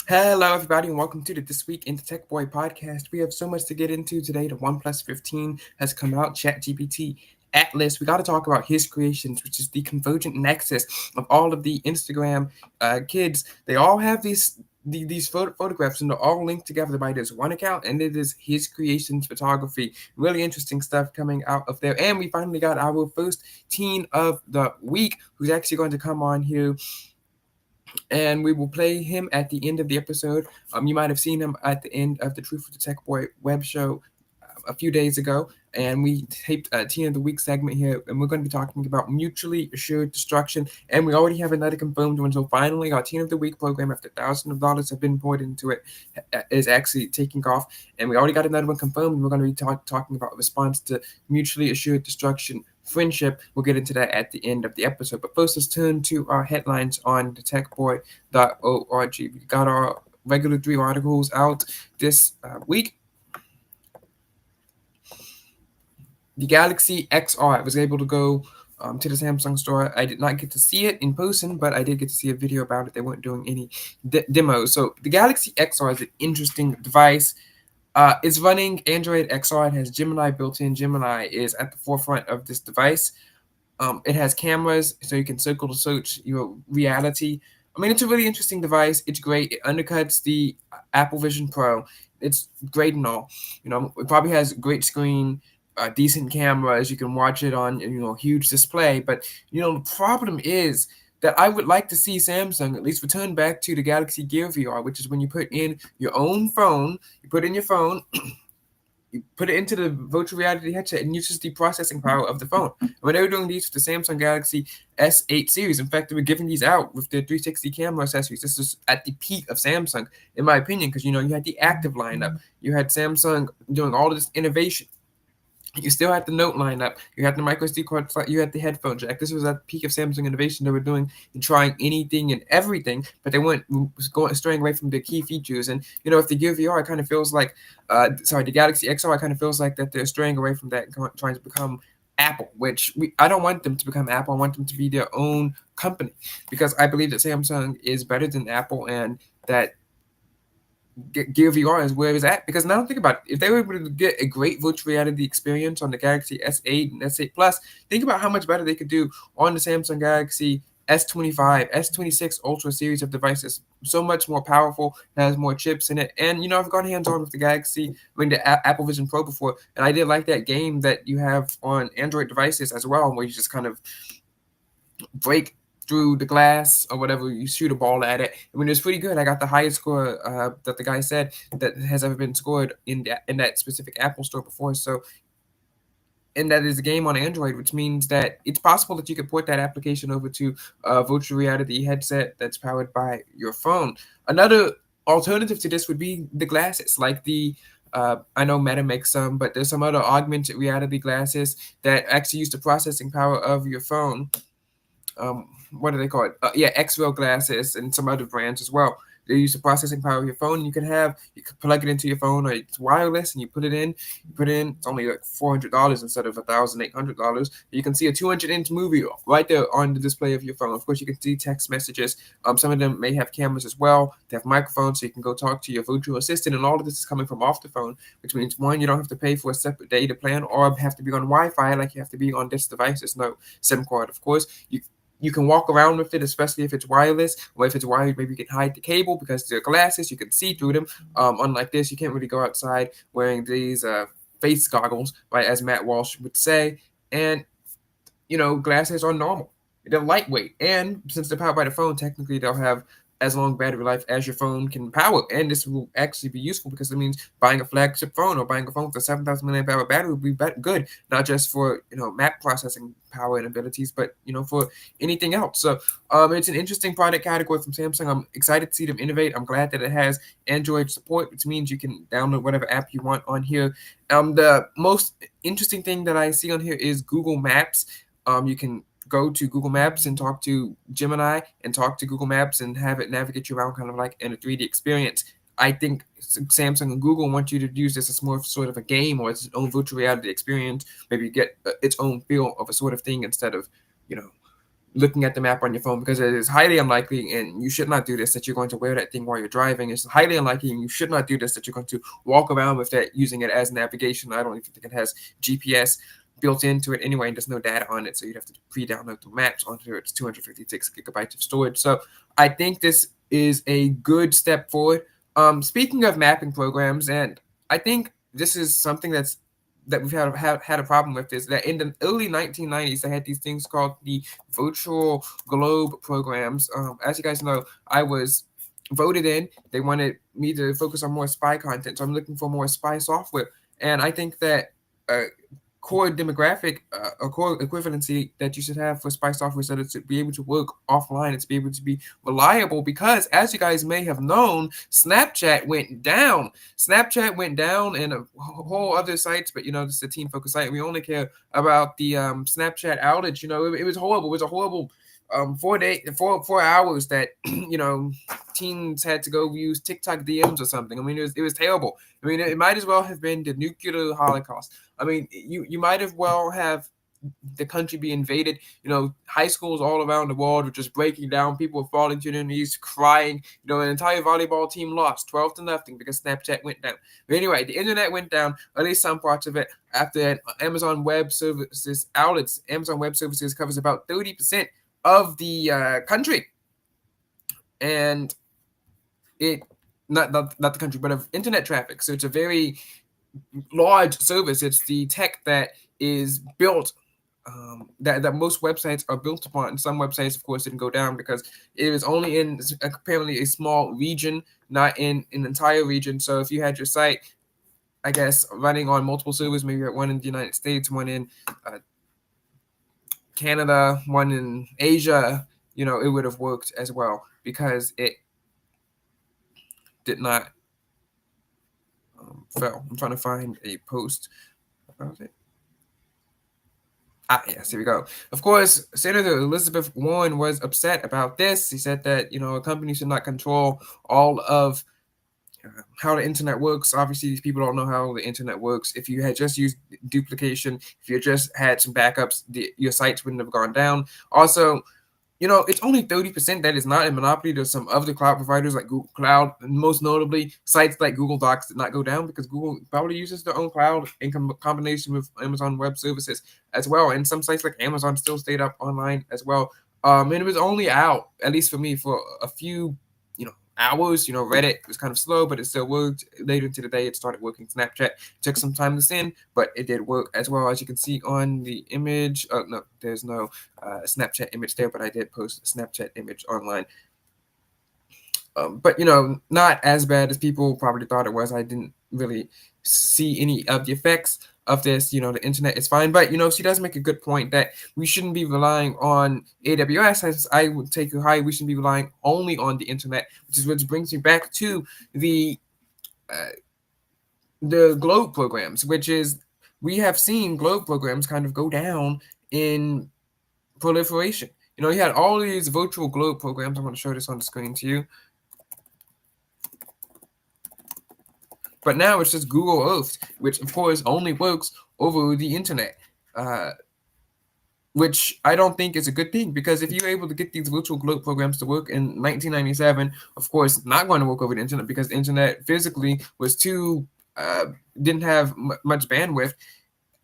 Hello, everybody, and welcome to the This Week in the Tech Boy podcast. We have so much to get into today. The OnePlus 15 has come out, ChatGPT Atlas. We got to talk about his creations, which is the convergent nexus of all of the Instagram kids. They all have these photographs, and they're all linked together by this one account, and it is his creations photography. Really interesting stuff coming out of there. And we finally got our first teen of the week, who's actually going to come on here, and we will play him at the end of the episode. You might have seen him at the end of the Truth of the Tech Boy web show a few days ago, and we taped a Teen of the Week segment here, and we're going to be talking about mutually assured destruction, and we already have another confirmed one. So finally, our Teen of the Week program, after thousands of dollars have been poured into it, is actually taking off, and we already got another one confirmed, and we're going to be talking about a response to mutually assured destruction friendship. We'll get into that at the end of the episode. But first, let's turn to our headlines on thetechboy.org. We got our regular 3 articles out this week. The Galaxy XR, I was able to go to the Samsung store. I did not get to see it in person, but I did get to see a video about it. They weren't doing any demos. So the Galaxy XR is an interesting device. It's running Android XR. It has Gemini built in. Gemini is at the forefront of this device. It has cameras, so you can circle to search your reality. I mean, it's a really interesting device. It's great. It undercuts the Apple Vision Pro. It's great and all. It probably has a great screen, decent cameras. You can watch it on huge display. But the problem is that I would like to see Samsung at least return back to the Galaxy Gear VR, which is when you put in your own phone, you put in your phone, you put it into the virtual reality headset and uses the processing power of the phone. And when they were doing these with the Samsung Galaxy S8 series, in fact, they were giving these out with the 360 camera accessories. This is at the peak of Samsung, in my opinion, because you had the active lineup, you had Samsung doing all of this innovation. You still had the Note lineup. You had the micro SD card slot. You had the headphone jack. This was at the peak of Samsung innovation. They were doing and trying anything and everything, but they weren't straying away from the key features. And if the Gear VR, it kind of feels like, the Galaxy XR, it kind of feels like that they're straying away from that, trying to become Apple, which I don't want them to become Apple. I want them to be their own company, because I believe that Samsung is better than Apple, and that Gear VR is where it's at. Because now think about it, if they were able to get a great virtual reality experience on the Galaxy S8 and S8 Plus, think about how much better they could do on the Samsung Galaxy S25, S26 Ultra series of devices. So much more powerful, has more chips in it. And I've gone hands-on with the Apple Vision Pro before, and I did like that game that you have on Android devices as well, where you just kind of break through the glass or whatever, you shoot a ball at it. I mean, it was pretty good. I got the highest score that the guy said that has ever been scored in that specific Apple store before. So, and that is a game on Android, which means that it's possible that you could port that application over to a virtual reality headset that's powered by your phone. Another alternative to this would be the glasses, like I know Meta makes some, but there's some other augmented reality glasses that actually use the processing power of your phone. What do they call it? X-Ray glasses and some other brands as well. They use the processing power of your phone. You can plug it into your phone, or it's wireless, and you put it in. It's only like $400 instead of $1,800. You can see a 200-inch movie right there on the display of your phone. Of course, you can see text messages. Some of them may have cameras as well. They have microphones, so you can go talk to your virtual assistant. And all of this is coming from off the phone, which means, one, you don't have to pay for a separate data plan or have to be on Wi-Fi like you have to be on this device. There's no SIM card, of course. You can walk around with it, especially if it's wireless, or if it's wired, maybe you can hide the cable because they're glasses, you can see through them. Unlike this, you can't really go outside wearing these face goggles, right, as Matt Walsh would say. And, glasses are normal. They're lightweight. And since they're powered by the phone, technically they'll have as long battery life as your phone can power. And this will actually be useful because it means buying a flagship phone or buying a phone with a 7,000 milliamp hour battery will be good, not just for map processing power and abilities, but for anything else. So it's an interesting product category from Samsung. I'm excited to see them innovate. I'm glad that it has Android support, which means you can download whatever app you want on here. The most interesting thing that I see on here is Google Maps. You can go to Google Maps and talk to Gemini and talk to Google Maps and have it navigate you around kind of like in a 3D experience. I think Samsung and Google want you to use this as more sort of a game or its own virtual reality experience, maybe get its own feel of a sort of thing instead of, looking at the map on your phone, because it is highly unlikely, and you should not do this, that you're going to wear that thing while you're driving. It's highly unlikely, and you should not do this, that you're going to walk around with that using it as navigation. I don't even think it has GPS built into it anyway, and there's no data on it, so you'd have to pre-download the maps onto its 256 gigabytes of storage. So I think this is a good step forward. Speaking of mapping programs, and I think this is something that we've had a problem with, is that in the early 1990s, they had these things called the virtual globe programs. As you guys know, I was voted in. They wanted me to focus on more spy content, so I'm looking for more spy software. And I think that core demographic or core equivalency that you should have for spy software, so that to be able to work offline and to be able to be reliable, because as you guys may have known, Snapchat went down. Snapchat went down, and a whole other sites, but this is a teen focused site. We only care about the Snapchat outage. It was horrible. It was a horrible 4 hours that teens had to go use TikTok DMs or something. I mean, it was terrible. I mean, it might as well have been the nuclear holocaust. I mean, you might as well have the country be invaded. High schools all around the world were just breaking down. People were falling to their knees, crying. An entire volleyball team lost 12-0 because Snapchat went down. But anyway, the internet went down, at least some parts of it, after Amazon Web Services outlets. Amazon Web Services covers about 30% of the country, and it not the country, but of internet traffic. So it's a very large service. It's the tech that is built, that most websites are built upon. And some websites, of course, didn't go down because it was only in apparently a small region, not in an entire region. So if you had your site, I guess, running on multiple servers, maybe you had one in the United States, one in Canada, one in Asia, it would have worked as well, because it did not fail. I'm trying to find a post about it. Yes, here we go. Of course, Senator Elizabeth Warren was upset about this. He said that, a company should not control all of how the internet works. Obviously, these people don't know how the internet works. If you had just used duplication, if you just had some backups, your sites wouldn't have gone down. Also, it's only 30% that is not a monopoly. There's some other cloud providers like Google Cloud, and most notably, sites like Google Docs did not go down because Google probably uses their own cloud in combination with Amazon Web Services as well. And some sites like Amazon still stayed up online as well. And it was only out, at least for me, for a few, hours. Reddit was kind of slow, but it still worked. Later into the day, it started working. Snapchat took some time to send, but it did work as well. As you can see on the image, no, there's no Snapchat image there, but I did post a Snapchat image online. But not as bad as people probably thought it was. I didn't really see any of the effects of this. The internet is fine, but she does make a good point that we shouldn't be relying on AWS. As I would take it high, we shouldn't be relying only on the internet, which brings me back to the globe programs, which is, we have seen globe programs kind of go down in proliferation. You had all these virtual globe programs. I'm going to show this on the screen to you. But now it's just Google Earth, which of course only works over the internet, which I don't think is a good thing, because if you're able to get these virtual globe programs to work in 1997, of course, not going to work over the internet because the internet physically was didn't have much bandwidth.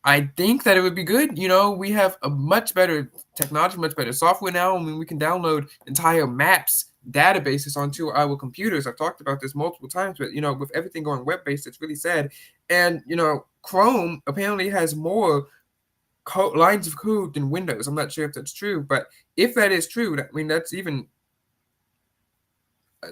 I think that it would be good. We have a much better technology, much better software now. I mean, we can download entire maps databases onto our computers. I've talked about this multiple times, but with everything going web-based, it's really sad. And Chrome apparently has more lines of code than Windows. I'm not sure if that's true, but if that is true, I mean, that's even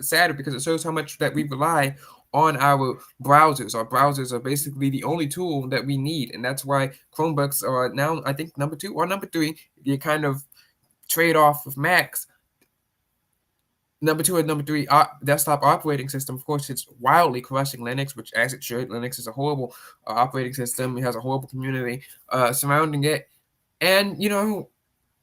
sadder, because it shows how much that we rely on our browsers. Our browsers are basically the only tool that we need, and that's why Chromebooks are now, I think, number 2 or number 3. You kind of trade off with Macs. Number 2 and number 3, desktop operating system. Of course, it's wildly crushing Linux, which, as it should. Linux is a horrible operating system. It has a horrible community surrounding it. And,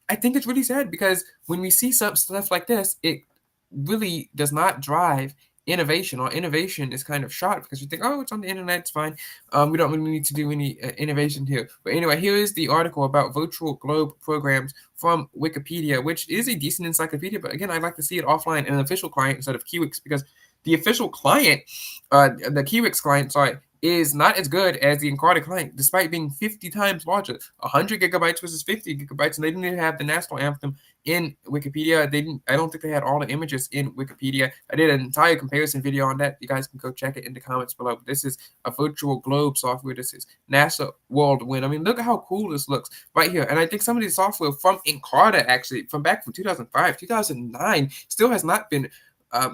I think it's really sad, because when we see some stuff like this, it really does not drive innovation. Our innovation is kind of shot because we think, oh, it's on the internet, it's fine. We don't really need to do any innovation here. But anyway, here is the article about virtual globe programs from Wikipedia, which is a decent encyclopedia. But again, I'd like to see it offline in an official client instead of Kiwix, because the official client, the Kiwix client, sorry, is not as good as the Encarta client, despite being 50 times larger. 100 gigabytes versus 50 gigabytes, and they didn't even have the national anthem in Wikipedia. They didn't. I don't think they had all the images in Wikipedia. I did an entire comparison video on that. You guys can go check it in the comments below. But this is a virtual globe software. This is NASA World Wind. I mean, look at how cool this looks right here. And I think some of the software from Encarta, actually, from back from 2005, 2009, still has not been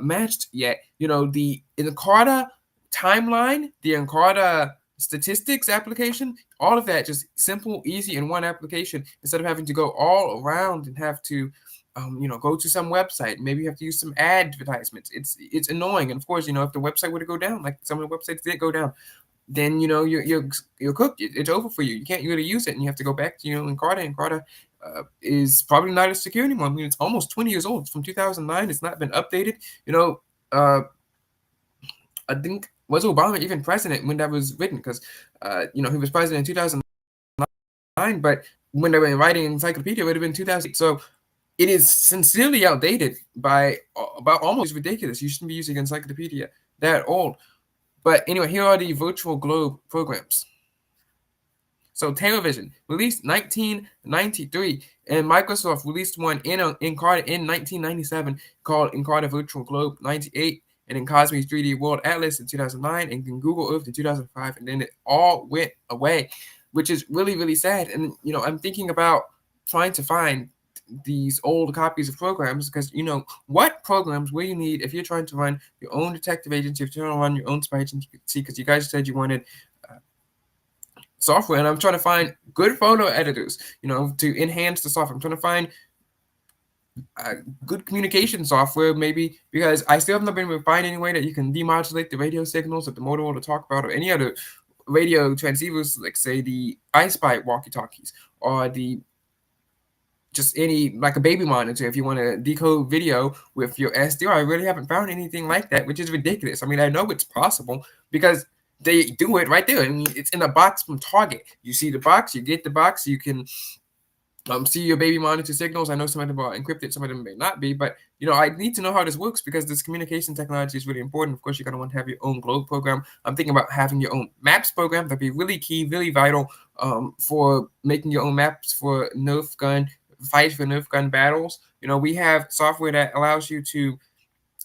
matched yet. You know, the Encarta timeline, the Encarta statistics application, all of that just simple, easy in one application, instead of having to go all around and have to go to some website. Maybe you have to use some advertisements. It's annoying. And of course, if the website were to go down, like some of the websites did go down, then you're cooked. It's over for you. You can't really use it, and you have to go back to Encarta. Encarta is probably not as secure anymore. I mean, it's almost 20 years old. It's from 2009. It's not been updated. I think, was Obama even president when that was written? Because he was president in 2009, but when they were writing encyclopedia, it would have been 2008. So it is sincerely outdated by about almost ridiculous. You shouldn't be using encyclopedia that old. But anyway, here are the virtual globe programs. So television, released 1993, and Microsoft released one in Encarta in 1997 called Encarta Virtual Globe 98, and then Cosmic 3D World Atlas in 2009, and then Google Earth in 2005, and then it all went away, which is really, really sad. And, I'm thinking about trying to find these old copies of programs, because, what programs will you need if you're trying to run your own detective agency, if you're trying to run your own spy agency, because you guys said you wanted software, and I'm trying to find good photo editors, to enhance the software. I'm trying to find good communication software, maybe, because I still have not been able to find any way that you can demodulate the radio signals that the Motorola talk about, or any other radio transceivers, like say the iSpy walkie-talkies, or just any, like a baby monitor, if you want to decode video with your SDR. I really haven't found anything like that, which is ridiculous. I mean, I know it's possible because they do it right there. I mean, it's in a box from Target. You see the box, you get the box, you can see your baby monitor signals. I know some of them are encrypted, some of them may not be, but I need to know how this works, because this communication technology is really important. Of course, you're going to want to have your own globe program. I'm thinking about having your own maps program. That'd be really key, really vital for making your own maps for Nerf gun fights, for Nerf gun battles. We have software that allows you to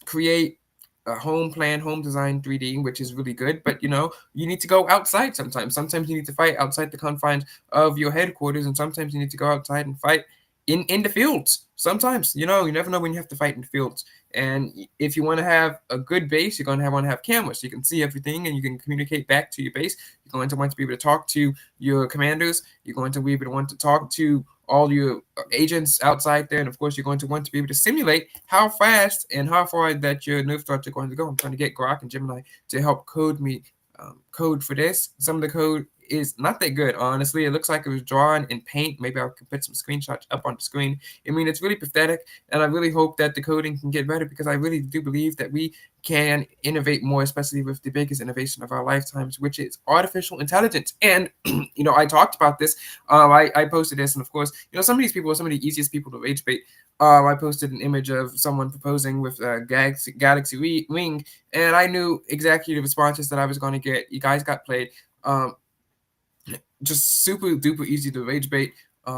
create a home plan, home design 3D, which is really good. But you need to go outside sometimes. Sometimes you need to fight outside the confines of your headquarters, and sometimes you need to go outside and fight in the fields. Sometimes, you never know when you have to fight in the fields. And if you want to have a good base, you're going to want to have cameras, so you can see everything and you can communicate back to your base. You're going to want to be able to talk to your commanders. You're going to be able to want to talk to all your agents outside there. And of course, you're going to want to be able to simulate how fast and how far that your Nerf darts are going to go. I'm trying to get Grok and Gemini to help code me code for this. Some of the code is not that good, honestly. It looks like it was drawn in paint. Maybe I can put some screenshots up on the screen. I mean, it's really pathetic, and I really hope that the coding can get better, because I really do believe that we can innovate more, especially with the biggest innovation of our lifetimes, which is artificial intelligence. And I talked about this. I posted this, and of course, some of these people are some of the easiest people to rage bait. I posted an image of someone proposing with a Galaxy Wing, and I knew exactly the responses that I was going to get. You guys got played. Just super duper easy to rage bait.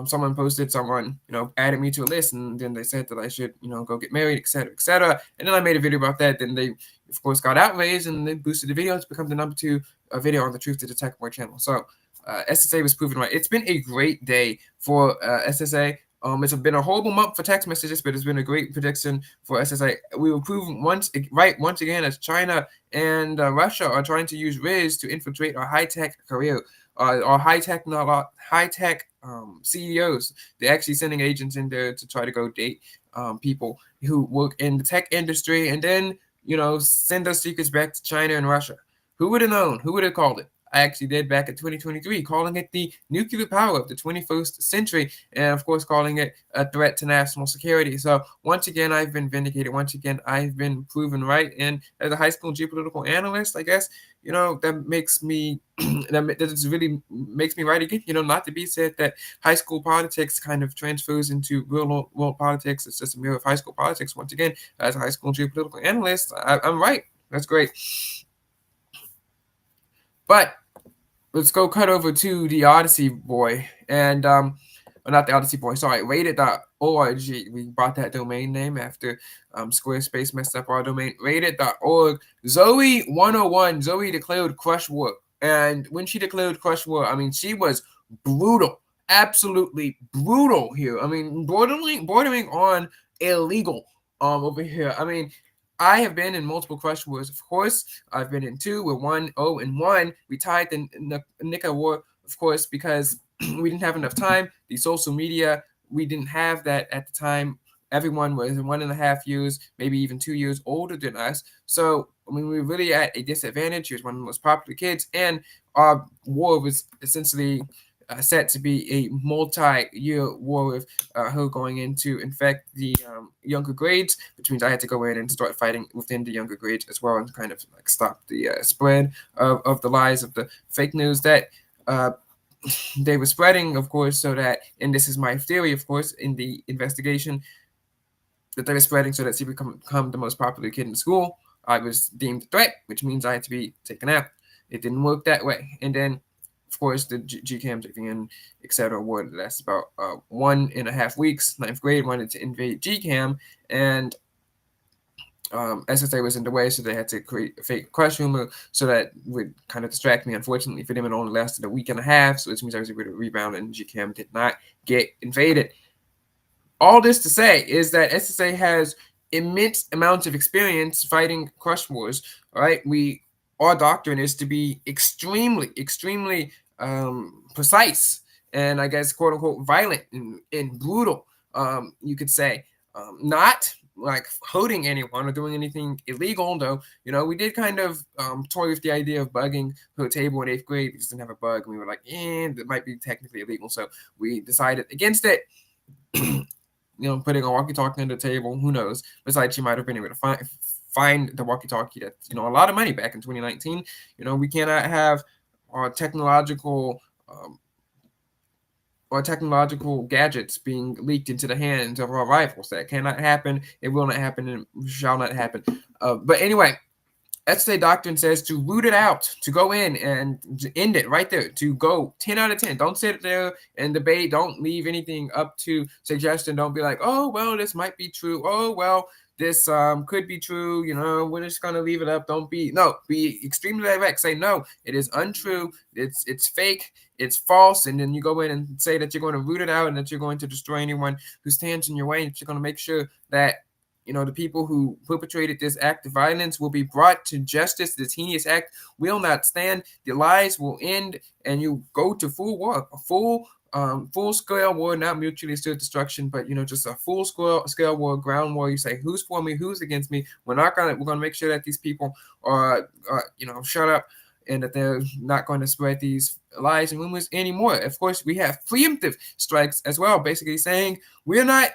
Someone posted, someone added me to a list, and then they said that I should go get married, etc., etc. And then I made a video about that. Then they, of course, got outraged, and they boosted the video to become the number 2 video on the Truth to the Tech Boy channel. So SSA was proven right. It's been a great day for SSA. It's been a horrible month for text messages, but it's been a great prediction for SSA. We will prove once again, as China and Russia are trying to use Riz to infiltrate our high-tech career. Our high-tech CEOs. They're actually sending agents in there to try to go date people who work in the tech industry, and then send those secrets back to China and Russia. Who would have known? Who would have called it? I actually did back in 2023, calling it the nuclear power of the 21st century, and of course calling it a threat to national security. So once again, I've been vindicated. Once again, I've been proven right. And as a high school geopolitical analyst, I guess, that makes me that just really makes me right again. Not to be said that high school politics kind of transfers into real world politics. It's just a mirror of high school politics. Once again, as a high school geopolitical analyst, I'm right. That's great. But let's go cut over to the Odyssey boy. And well, not the Odyssey boy, sorry, rated.org. We bought that domain name after Squarespace messed up our domain. Rated.org. Zoe101. Zoe declared crush war. And when she declared crush war, I mean, she was brutal. Absolutely brutal here. I mean, bordering on illegal over here. I mean, I have been in multiple crush wars, of course. I've been in two. We're 1-0-1. We tied the Nika war, of course, because we didn't have enough time. The social media, we didn't have that at the time. Everyone was 1.5 years, maybe even 2 years older than us. So, I mean, we were really at a disadvantage. He was one of the most popular kids, and our war was essentially set to be a multi-year war with her going in to infect the younger grades, which means I had to go in and start fighting within the younger grades as well and kind of like stop the spread of the lies of the fake news that they were spreading, of course, so that, and this is my theory, of course, in the investigation, that they were spreading so that she would become the most popular kid in school. I was deemed a threat, which means I had to be taken out. It didn't work that way. And then, of course, the GCAM, JVN, etc. would last about 1.5 weeks. Ninth grade wanted to invade GCAM, and SSA was in the way, so they had to create a fake crush rumor so that would kind of distract me. Unfortunately for them, it only lasted a week and a half, so it means I was able to rebound, and GCAM did not get invaded. All this to say is that SSA has immense amounts of experience fighting crush wars. All right, our doctrine is to be extremely precise and, I guess, quote unquote violent and brutal. You could say, not like hurting anyone or doing anything illegal, though. We did kind of toy with the idea of bugging her table in 8th grade. We just didn't have a bug, and we were like, that might be technically illegal, so we decided against it. Putting a walkie-talkie on the table, who knows? Besides, she might have been able to find the walkie-talkie that's, a lot of money back in 2019. We cannot have our technological gadgets being leaked into the hands of our rivals. That cannot happen. It will not happen, and shall not happen. But anyway, SSA doctrine says to root it out, to go in and end it right there, to go 10 out of 10. Don't sit there and debate. Don't leave anything up to suggestion. Don't be like, oh, well, this might be true. Oh, well, this could be true. We're just going to leave it up. Be extremely direct. Say, no, it is untrue. It's fake. It's false. And then you go in and say that you're going to root it out and that you're going to destroy anyone who stands in your way. And you're going to make sure that the people who perpetrated this act of violence will be brought to justice. This heinous act will not stand. The lies will end, and you go to full war, a full-scale war, not mutually assured destruction, but just a full-scale war, ground war. You say, who's for me, who's against me? We're gonna make sure that these people are shut up, and that they're not going to spread these lies and rumors anymore. Of course, we have preemptive strikes as well, basically saying we are not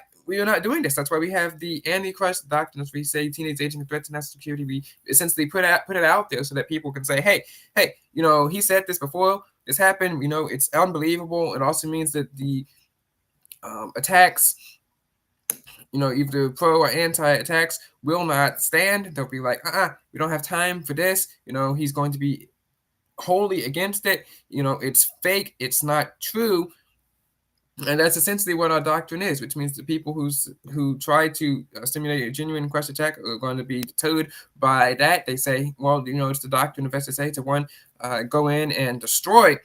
doing this. That's why we have the Antichrist doctrine. We say teenage aging threat to national security. We essentially put it out there so that people can say, hey, he said this before. This happened. It's unbelievable. It also means that the attacks, either pro or anti-attacks, will not stand. They'll be like, we don't have time for this. He's going to be wholly against it. It's fake. It's not true. And that's essentially what our doctrine is, which means the people who try to stimulate a genuine crush attack are going to be deterred by that. They say, well, it's the doctrine of SSA to go in and destroy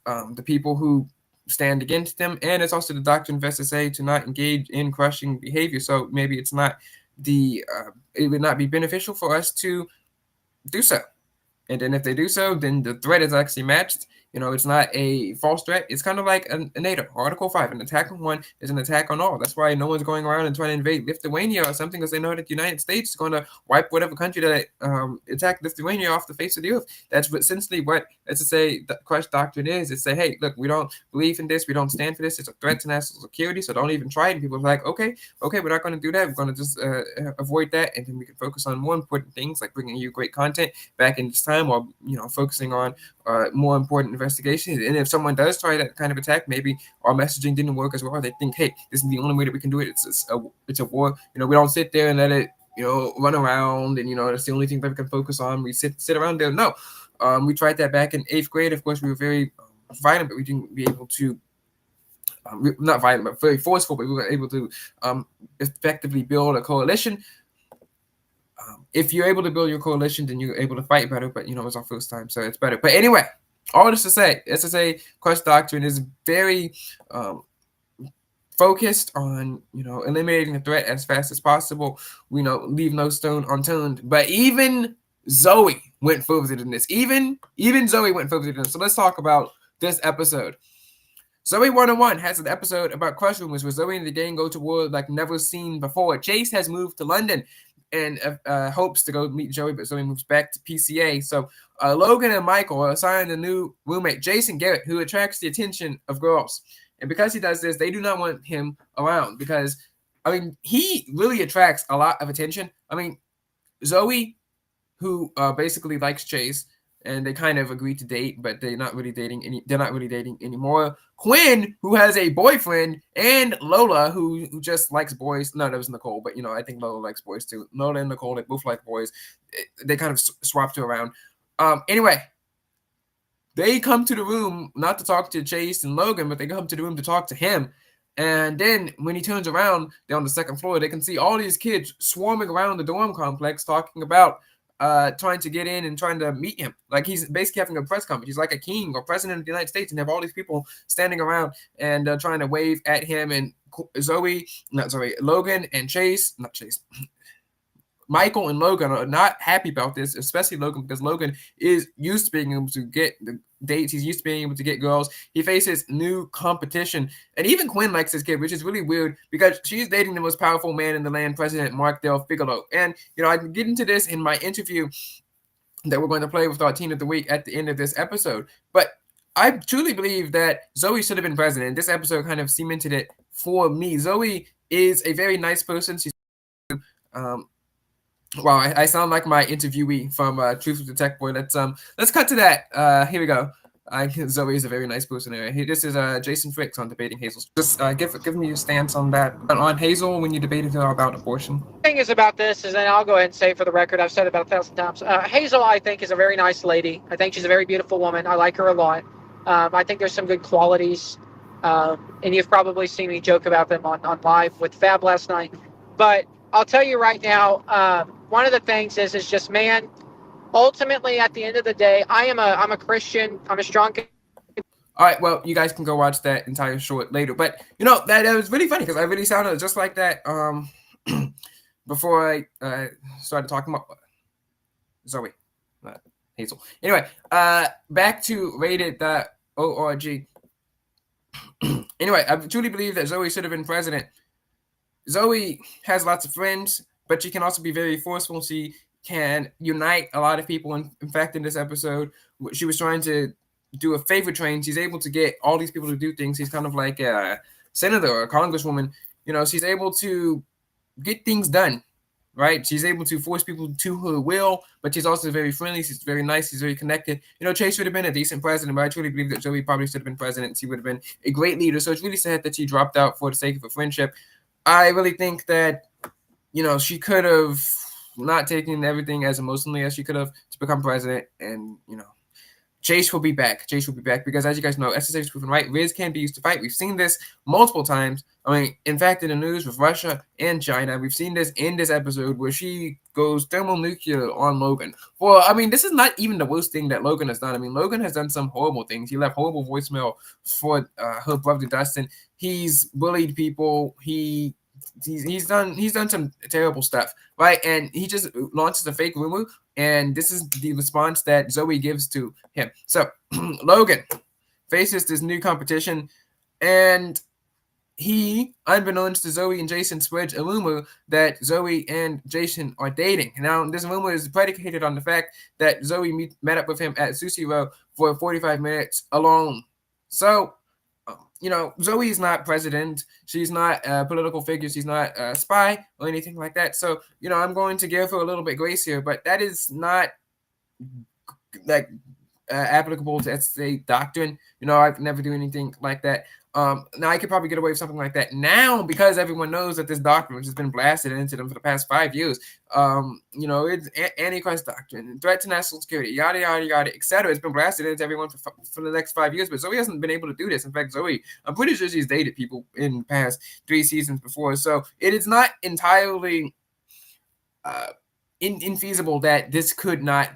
the people who stand against them, and it's also the doctrine of SSA to not engage in crushing behavior. So maybe it's not it would not be beneficial for us to do so. And then if they do so, then the threat is actually matched, It's not a false threat. It's kind of like a NATO, Article 5. An attack on one is an attack on all. That's why no one's going around and trying to invade Lithuania or something, because they know that the United States is going to wipe whatever country that attacked Lithuania off the face of the earth. That's essentially what, let's just say, the Crush Doctrine is. It's say, hey, look, we don't believe in this. We don't stand for this. It's a threat to national security, so don't even try it. And people are like, okay, we're not going to do that. We're going to just avoid that, and then we can focus on more important things like bringing you great content back in this time, or focusing on more important investigations. And if someone does try that kind of attack, maybe our messaging didn't work as well. They think, hey, this is the only way that we can do it. It's a war. We don't sit there and let it run around, and that's the only thing that we can focus on. We sit around there. No, we tried that back in 8th grade. Of course, we were very violent, but we didn't be able to. Not violent, but very forceful. But we were able to effectively build a coalition. If you're able to build your coalition, then you're able to fight better. But it's our first time, so it's better. But anyway, all this to say, SSA Crush Doctrine is very focused on eliminating the threat as fast as possible. Leave no stone unturned. But even Zoe went further than this. Even Zoe went further than this. So let's talk about this episode. Zoe 101 has an episode about crush rumors where Zoe and the gang go to war like never seen before. Chase has moved to London and hopes to go meet Joey, but Zoe moves back to PCA. So Logan and Michael are assigned a new roommate, Jason Garrett, who attracts the attention of girls. And because he does this, they do not want him around because, he really attracts a lot of attention. Zoe, who basically likes Chase, and they kind of agreed to date, but they're not really dating anymore. Quinn, who has a boyfriend, and Lola, who just likes boys. No, that was Nicole, but I think Lola likes boys too. Lola and Nicole, they both like boys. They kind of swapped her around. Anyway, they come to the room not to talk to Chase and Logan, but they come to the room to talk to him. And then when he turns around, they're on the second floor. They can see all these kids swarming around the dorm complex talking about trying to get in and trying to meet him. Like he's basically having a press conference. He's like a king or president of the United States, and have all these people standing around and trying to wave at him. And Logan and Michael and Logan are not happy about this, especially Logan, because Logan is used to being able to get the dates. He's used to being able to get girls. He faces new competition. And even Quinn likes this kid, which is really weird because she's dating the most powerful man in the land, President Mark Del Figaro. And, I can get into this in my interview that we're going to play with our Teen of the Week at the end of this episode. But I truly believe that Zoe should have been president. This episode kind of cemented it for me. Zoe is a very nice person. She's wow, I sound like my interviewee from Truth with the Tech Boy. Let's cut to that. Here we go. Zoe is a very nice person. This is Jason Fricks on Debating Hazel. Just give me your stance on that. On Hazel, when you debated her about abortion. The thing is about this is, and I'll go ahead and say for the record, I've said it about 1,000 times. Hazel, I think, is a very nice lady. I think she's a very beautiful woman. I like her a lot. I think there's some good qualities. And you've probably seen me joke about them on live with Fab last night. But I'll tell you right now, one of the things is just, man, ultimately at the end of the day, I'm a Christian. I'm a strong. All right, well, you guys can go watch that entire short later. But that was really funny because I really sounded just like that before I started talking about Zoe, not Hazel. Anyway, back to rated.org. Anyway, I truly believe that Zoe should have been president. Zoe has lots of friends, but she can also be very forceful. She can unite a lot of people. In fact, in this episode, she was trying to do a favor train. She's able to get all these people to do things. She's kind of like a senator or a congresswoman. She's able to get things done, right? She's able to force people to her will, but she's also very friendly. She's very nice. She's very connected. Chase should have been a decent president, but I truly believe that Zoe probably should have been president. She would have been a great leader. So it's really sad that she dropped out for the sake of a friendship. I really think that, she could have not taken everything as emotionally as she could have to become president. And, Chase will be back. Chase will be back because, as you guys know, SSA is proven right. Riz can be used to fight. We've seen this multiple times. In fact, in the news with Russia and China, we've seen this in this episode where she goes thermonuclear on Logan. Well, this is not even the worst thing that Logan has done. Logan has done some horrible things. He left horrible voicemail for her brother Dustin. He's bullied people. He he's done some terrible stuff, right? And he just launches a fake rumor, and this is the response that Zoe gives to him. So Logan faces this new competition, and he, unbeknownst to Zoe and Jason, spreads a rumor that Zoe and Jason are dating. Now, this rumor is predicated on the fact that Zoe met up with him at Sushi Row for 45 minutes alone. So, Zoe is not president. She's not a political figure. She's not a spy or anything like that. So, I'm going to give her a little bit grace here, but that is not like applicable to state doctrine. I've never do anything like that. Now I could probably get away with something like that now because everyone knows that this doctrine, which has been blasted into them for the past 5 years, it's Antichrist doctrine, threat to national security, yada yada yada, etc. It's been blasted into everyone for the next 5 years. But Zoe hasn't been able to do this. In fact, Zoe, I'm pretty sure she's dated people in the past 3 seasons before, so it is not entirely infeasible that this could not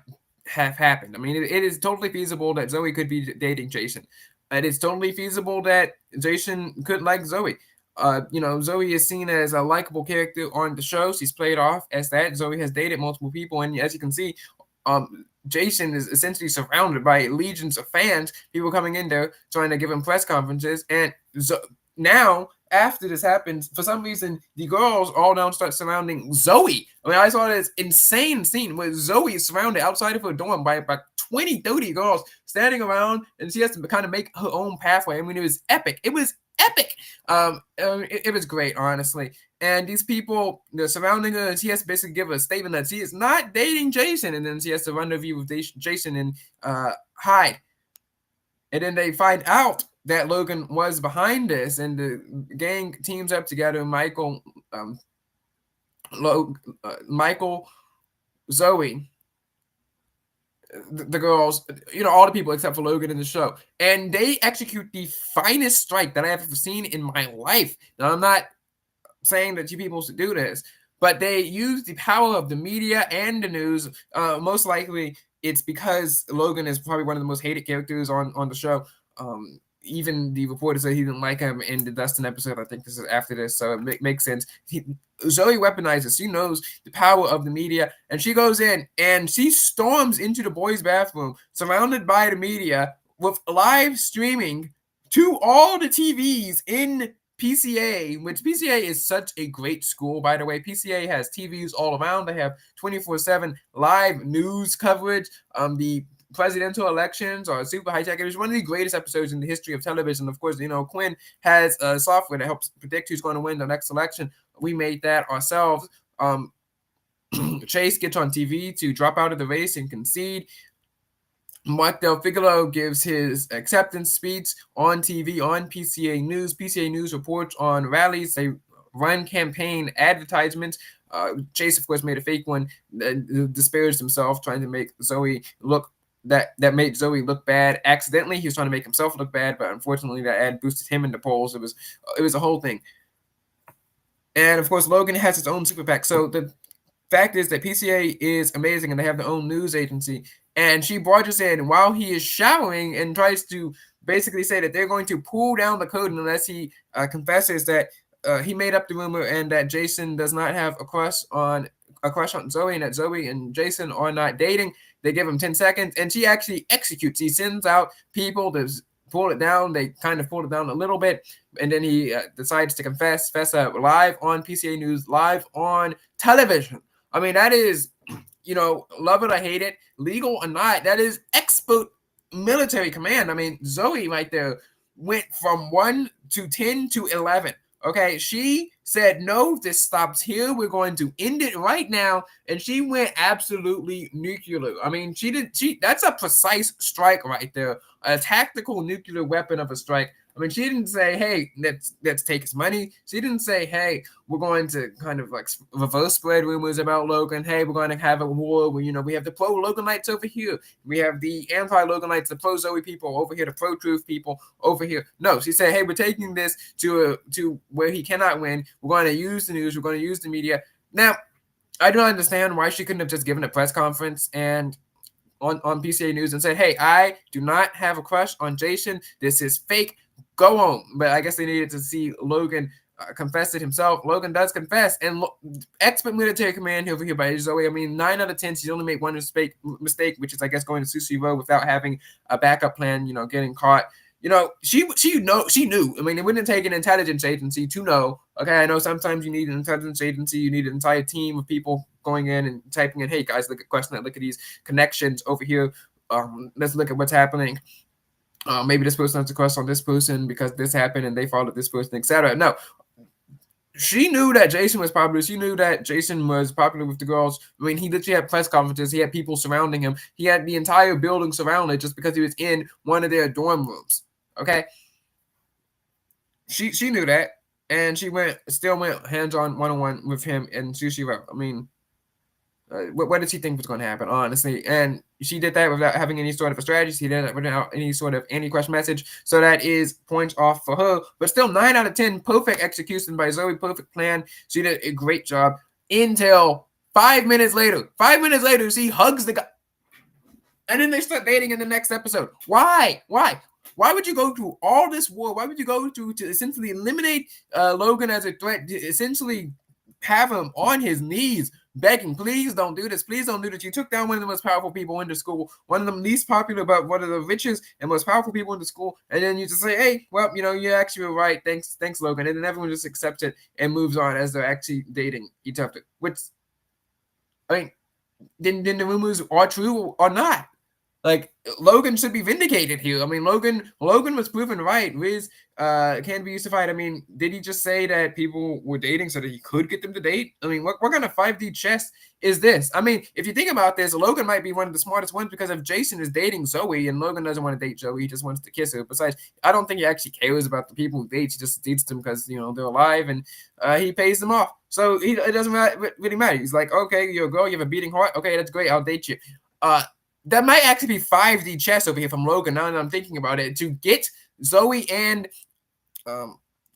have happened. I mean, it is totally feasible that Zoe could be dating Jason. It is totally feasible that Jason could like Zoe. Zoe is seen as a likable character on the show. She's played off as that. Zoe has dated multiple people, and as you can see, Jason is essentially surrounded by legions of fans, people coming in there trying to give him press conferences. And now, after this happens, for some reason, the girls all now start surrounding Zoe. I mean, I saw this insane scene where Zoe is surrounded outside of her dorm by about 20, 30 girls standing around, and she has to kind of make her own pathway. I mean, it was epic. It was epic. It was great, honestly. And these people, they're surrounding her, and she has to basically give a statement that she is not dating Jason, and then she has to rendezvous with Jason and hide. And then they find out that Logan was behind this, and the gang teams up together. Michael, Zoe, the girls, all the people except for Logan in the show, and they execute the finest strike that I have ever seen in my life. Now, I'm not saying that you people should do this, but they use the power of the media and the news. Most likely, it's because Logan is probably one of the most hated characters on the show. Even the reporter said he didn't like him in the Dustin episode. I think this is after this, so it makes sense. Zoe weaponizes. She knows the power of the media, and she goes in and she storms into the boys' bathroom, surrounded by the media, with live streaming to all the TVs in PCA, which PCA is such a great school, by the way. PCA has TVs all around. They have 24/7 live news coverage. The presidential elections are super high tech. It was one of the greatest episodes in the history of television. Of course, Quinn has a software that helps predict who's going to win the next election. We made that ourselves. Chase gets on TV to drop out of the race and concede. Mark Del Figaro gives his acceptance speech on TV on PCA News. PCA News reports on rallies. They run campaign advertisements. Chase, of course, made a fake one that disparaged himself, trying to make Zoe look that made Zoe look bad accidentally. He was trying to make himself look bad, but unfortunately that ad boosted him in the polls. It was a whole thing. And of course, Logan has his own super PAC. So the fact is that PCA is amazing, and they have their own news agency. And she barges in while he is showering and tries to basically say that they're going to pull down the curtain unless he confesses that he made up the rumor and that Jason does not have a crush on Zoe, and that Zoe and Jason are not dating. They give him 10 seconds, and she actually executes. He sends out people to pull it down. They kind of pulled it down a little bit, and then he decides to fess up live on PCA News, live on television. I mean, that is, love it or hate it, legal or not, that is expert military command. I mean, Zoe right there went from 1 to 10 to 11. Okay, she said, no, this stops here. We're going to end it right now. And she went absolutely nuclear. I mean, that's a precise strike right there. A tactical nuclear weapon of a strike. I mean, she didn't say, hey, let's take his money. She didn't say, hey, we're going to kind of like reverse spread rumors about Logan. Hey, we're going to have a war where, we have the pro-Loganites over here. We have the anti-Loganites, the pro-Zoe people over here, the pro-truth people over here. No, she said, hey, we're taking this to where he cannot win. We're going to use the news. We're going to use the media. Now, I don't understand why she couldn't have just given a press conference and on PCA News and said, hey, I do not have a crush on Jason. This is fake. Go on. But I guess they needed to see Logan confessed it himself. Logan does confess, and expert military command over here by Zoe. I mean, 9 out of 10, she's only made one mistake, which is, I guess, going to Sushi Row without having a backup plan. Getting caught. She knew. I mean, it wouldn't take an intelligence agency to know. Okay, I know sometimes you need an intelligence agency. You need an entire team of people going in and typing in, "Hey guys, look at QuestNet. Look at these connections over here. Let's look at what's happening. Maybe this person has a crush on this person because this happened and they followed this person, etc." No, she knew that Jason was popular. She knew that Jason was popular with the girls. I mean, he literally had press conferences. He had people surrounding him. He had the entire building surrounded just because he was in one of their dorm rooms. Okay, she knew that, and she still went hands-on, one-on-one with him in Sushi Row. I mean, what did she think was going to happen, honestly? And she did that without having any sort of a strategy. She did that without any sort of anti-crush message. So that is points off for her. But still, 9 out of 10, perfect execution by Zoe, perfect plan. She did a great job. Until 5 minutes later. 5 minutes later, she hugs the guy. And then they start dating in the next episode. Why? Why would you go through all this war? Why would you go through to essentially eliminate Logan as a threat, to essentially have him on his knees begging, "Please don't do this. Please don't do this. You took down one of the most powerful people in the school, one of the least popular, but one of the richest and most powerful people in the school." And then you just say, "Hey, well, you actually were right. Thanks, Logan." And then everyone just accepts it and moves on as they're actually dating each other. Which, I mean, then the rumors are true or not. Like, Logan should be vindicated here. I mean, Logan was proven right. Riz can be used to fight. I mean, did he just say that people were dating so that he could get them to date? I mean, what kind of 5D chess is this? I mean, if you think about this, Logan might be one of the smartest ones, because if Jason is dating Zoe and Logan doesn't want to date Zoe, he just wants to kiss her. Besides, I don't think he actually cares about the people who dates. He just dates them because, they're alive, and he pays them off. So it doesn't really matter. He's like, "Okay, you're a girl, you have a beating heart. Okay, that's great. I'll date you." That might actually be 5D chess over here from Logan, now that I'm thinking about it. To get Zoe and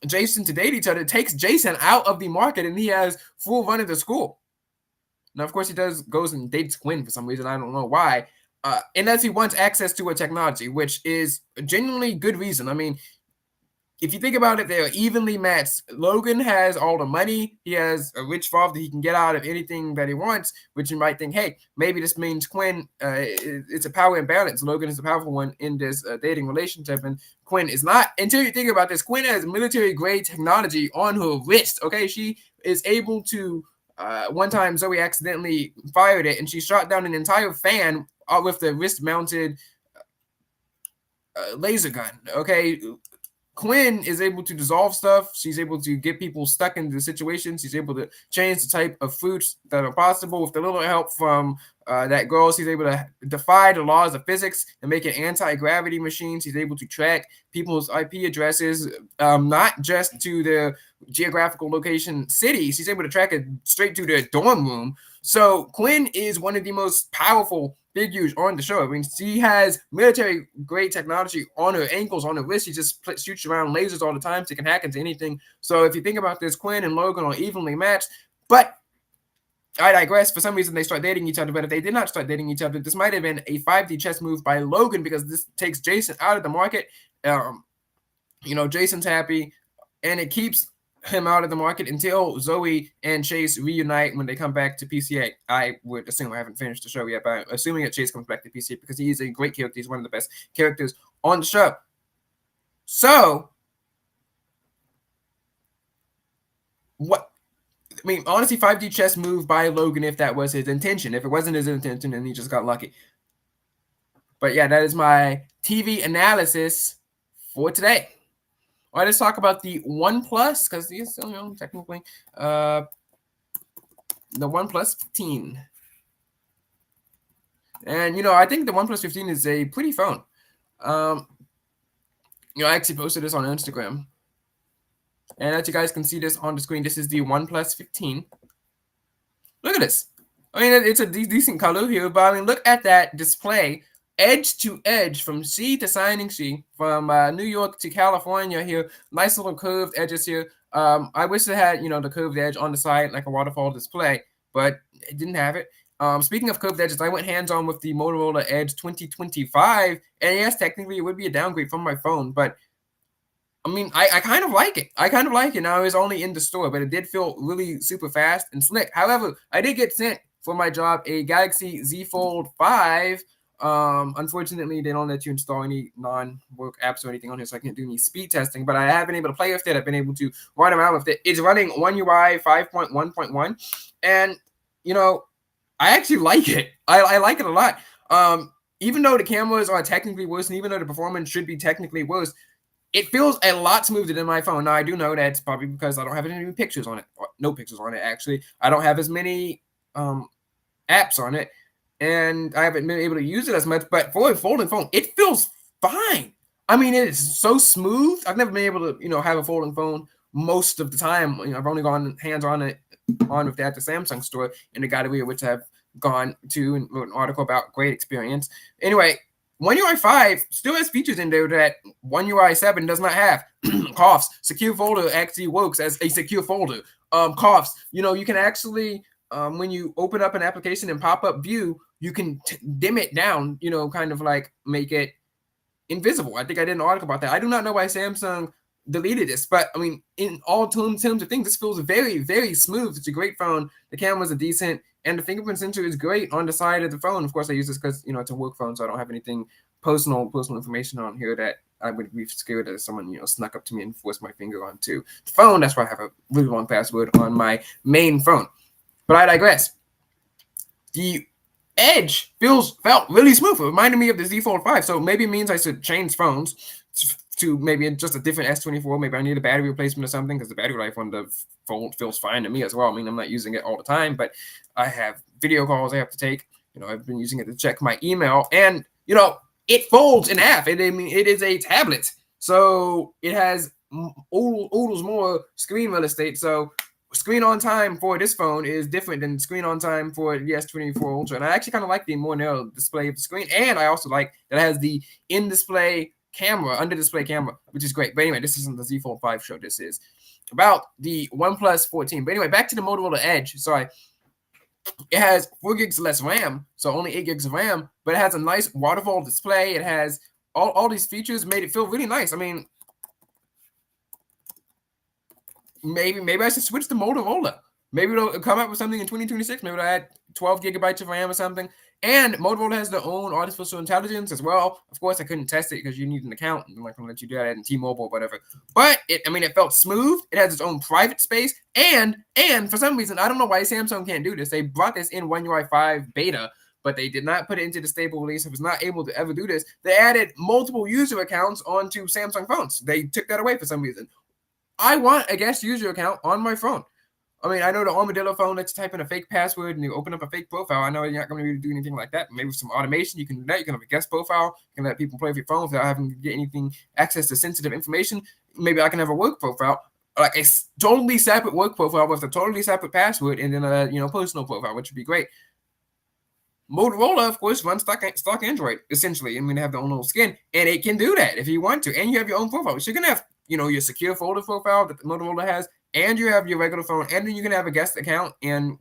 Jason to date each other, it takes Jason out of the market, and he has full run of the school. Now, of course, he goes and dates Quinn for some reason. I don't know why. Unless he wants access to a technology, which is a genuinely good reason. I mean, if you think about it, they're evenly matched. Logan has all the money. He has a rich father. He can get out of anything that he wants, which you might think, hey, maybe this means Quinn, it's a power imbalance. Logan is the powerful one in this dating relationship, and Quinn is not. Until you think about this, Quinn has military-grade technology on her wrist, okay? She is able to, one time Zoe accidentally fired it, and she shot down an entire fan with the wrist-mounted laser gun, okay? Quinn is able to dissolve stuff. She's able to get people stuck into situations. She's able to change the type of foods that are possible. With a little help from that girl, she's able to defy the laws of physics and make an anti-gravity machine. She's able to track people's IP addresses, not just to their geographical location city. She's able to track it straight to their dorm room. So Quinn is one of the most powerful figures on the show. I mean, she has military-grade technology on her ankles, on her wrist. She just shoots around lasers all the time. She can hack into anything. So if you think about this, Quinn and Logan are evenly matched. But I digress. For some reason, they start dating each other. But if they did not start dating each other, this might have been a 5D chess move by Logan, because this takes Jason out of the market. Jason's happy, and it keeps him out of the market until Zoe and Chase reunite when they come back to PCA. I would assume. I haven't finished the show yet, but assuming that Chase comes back to PCA, because he is a great character. He's one of the best characters on the show. So, what? I mean, honestly, 5D chess move by Logan if that was his intention. If it wasn't his intention, then he just got lucky. But yeah, that is my TV analysis for today. All right, let's talk about the OnePlus, because these, technically, the OnePlus 15. And, I think the OnePlus 15 is a pretty phone. I actually posted this on Instagram. And as you guys can see this on the screen, this is the OnePlus 15. Look at this. I mean, it's a decent color here, but I mean, look at that display. Edge to edge, from sea to signing sea, from New York to California here. Nice little curved edges here. I wish it had, the curved edge on the side like a waterfall display, but it didn't have it. Speaking of curved edges, I went hands-on with the Motorola Edge 2025, and yes, technically it would be a downgrade from my phone, but I mean, I kind of like it. I kind of like it. Now it's only in the store, but it did feel really super fast and slick. However, I did get sent for my job a Galaxy Z Fold 5. Unfortunately, they don't let you install any non-work apps or anything on here, so I can't do any speed testing. But I have been able to play with it. I've been able to run around with it. It's running One UI 5.1.1, and you know, I actually like it. I like it a lot. Even though the cameras are technically worse, and even though the performance should be technically worse, it feels a lot smoother than my phone. Now I do know that's probably because I don't have any pictures on it, or no pictures on it actually. I don't have as many apps on it, and I haven't been able to use it as much. But for a folding phone, it feels fine. I mean, it is so smooth. I've never been able to, have a folding phone most of the time. I've only gone hands on it with that at the Samsung store in the gallery, which I've gone to and wrote an article about. Great experience. Anyway, One UI 5 still has features in there that One UI 7 does not have. Coughs. Secure folder actually works as a secure folder. Coughs. You can actually, when you open up an application in pop-up view, you can dim it down, kind of like make it invisible. I think I did an article about that. I do not know why Samsung deleted this, but I mean, in all terms of things, this feels very, very smooth. It's a great phone. The cameras are decent, and the fingerprint sensor is great on the side of the phone. Of course, I use this because it's a work phone, so I don't have anything personal information on here that I would be scared that someone snuck up to me and forced my finger onto the phone. That's why I have a really long password on my main phone. But I digress. The Edge felt really smooth. It reminded me of the Z Fold 5, so maybe it means I should change phones to maybe just a different S24. Maybe I need a battery replacement or something, because the battery life on the Fold feels fine to me as well. I mean, I'm not using it all the time, but I have video calls I have to take. I've been using it to check my email, and it folds in half. It is a tablet, so it has oodles more screen real estate. So screen on time for this phone is different than screen on time for the S24 Ultra. And I actually kind of like the more narrow display of the screen. And I also like that it has the in-display camera, under-display camera, which is great. But anyway, this isn't the Z Fold 5 show. This is about the OnePlus 14. But anyway, back to the Motorola Edge. Sorry. It has 4 gigs less RAM, so only 8 gigs of RAM, but it has a nice waterfall display. It has all these features, made it feel really nice. I mean, maybe I should switch to Motorola. Maybe it'll come out with something in 2026. Maybe it'll add 12 gigabytes of RAM or something. And Motorola has their own artificial intelligence as well. Of course, I couldn't test it because you need an account. I'm not going to let you do that in T-Mobile or whatever. But it felt smooth. It has its own private space. And for some reason, I don't know why Samsung can't do this. They brought this in One UI 5 beta, but they did not put it into the stable release. I was not able to ever do this. They added multiple user accounts onto Samsung phones. They took that away for some reason. I want a guest user account on my phone. I mean, I know the Armadillo phone lets you type in a fake password and you open up a fake profile. I know you're not going to do anything like that. Maybe with some automation, you can do that. You can have a guest profile. You can let people play with your phone without having to get anything, access to sensitive information. Maybe I can have a work profile, like a totally separate work profile with a totally separate password, and then a personal profile, which would be great. Motorola, of course, runs stock Android, essentially. They have their own little skin, and it can do that if you want to. And you have your own profile. So you can have, your secure folder profile that Motorola has, and you have your regular phone, and then you can have a guest account and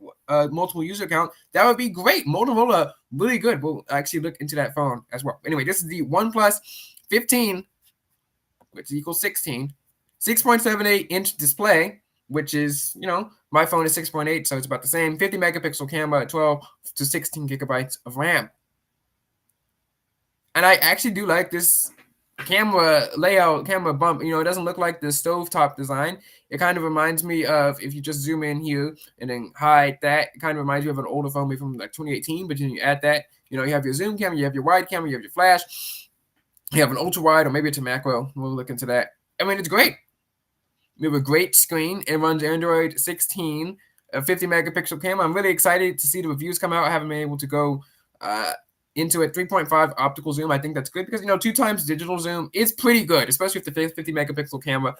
multiple user account. That would be great. Motorola, really good. We'll actually look into that phone as well. Anyway, this is the OnePlus 15, which equals 16, 6.78-inch display, which is, my phone is 6.8, so it's about the same. 50 megapixel camera, 12 to 16 gigabytes of RAM. And I actually do like this camera layout, camera bump. It doesn't look like the stovetop design. It kind of reminds me of, if you just zoom in here and then hide that, it kind of reminds me of an older phone maybe from like 2018, but then you add that, you have your zoom camera, you have your wide camera, you have your flash, you have an ultra wide, or maybe it's a macro. We'll look into that. It's great. We have a great screen. It runs Android 16, a 50 megapixel camera. I'm really excited to see the reviews come out. I haven't been able to go into it. 3.5 optical zoom. I think that's good because 2 times digital zoom is pretty good, especially with the 50 megapixel camera.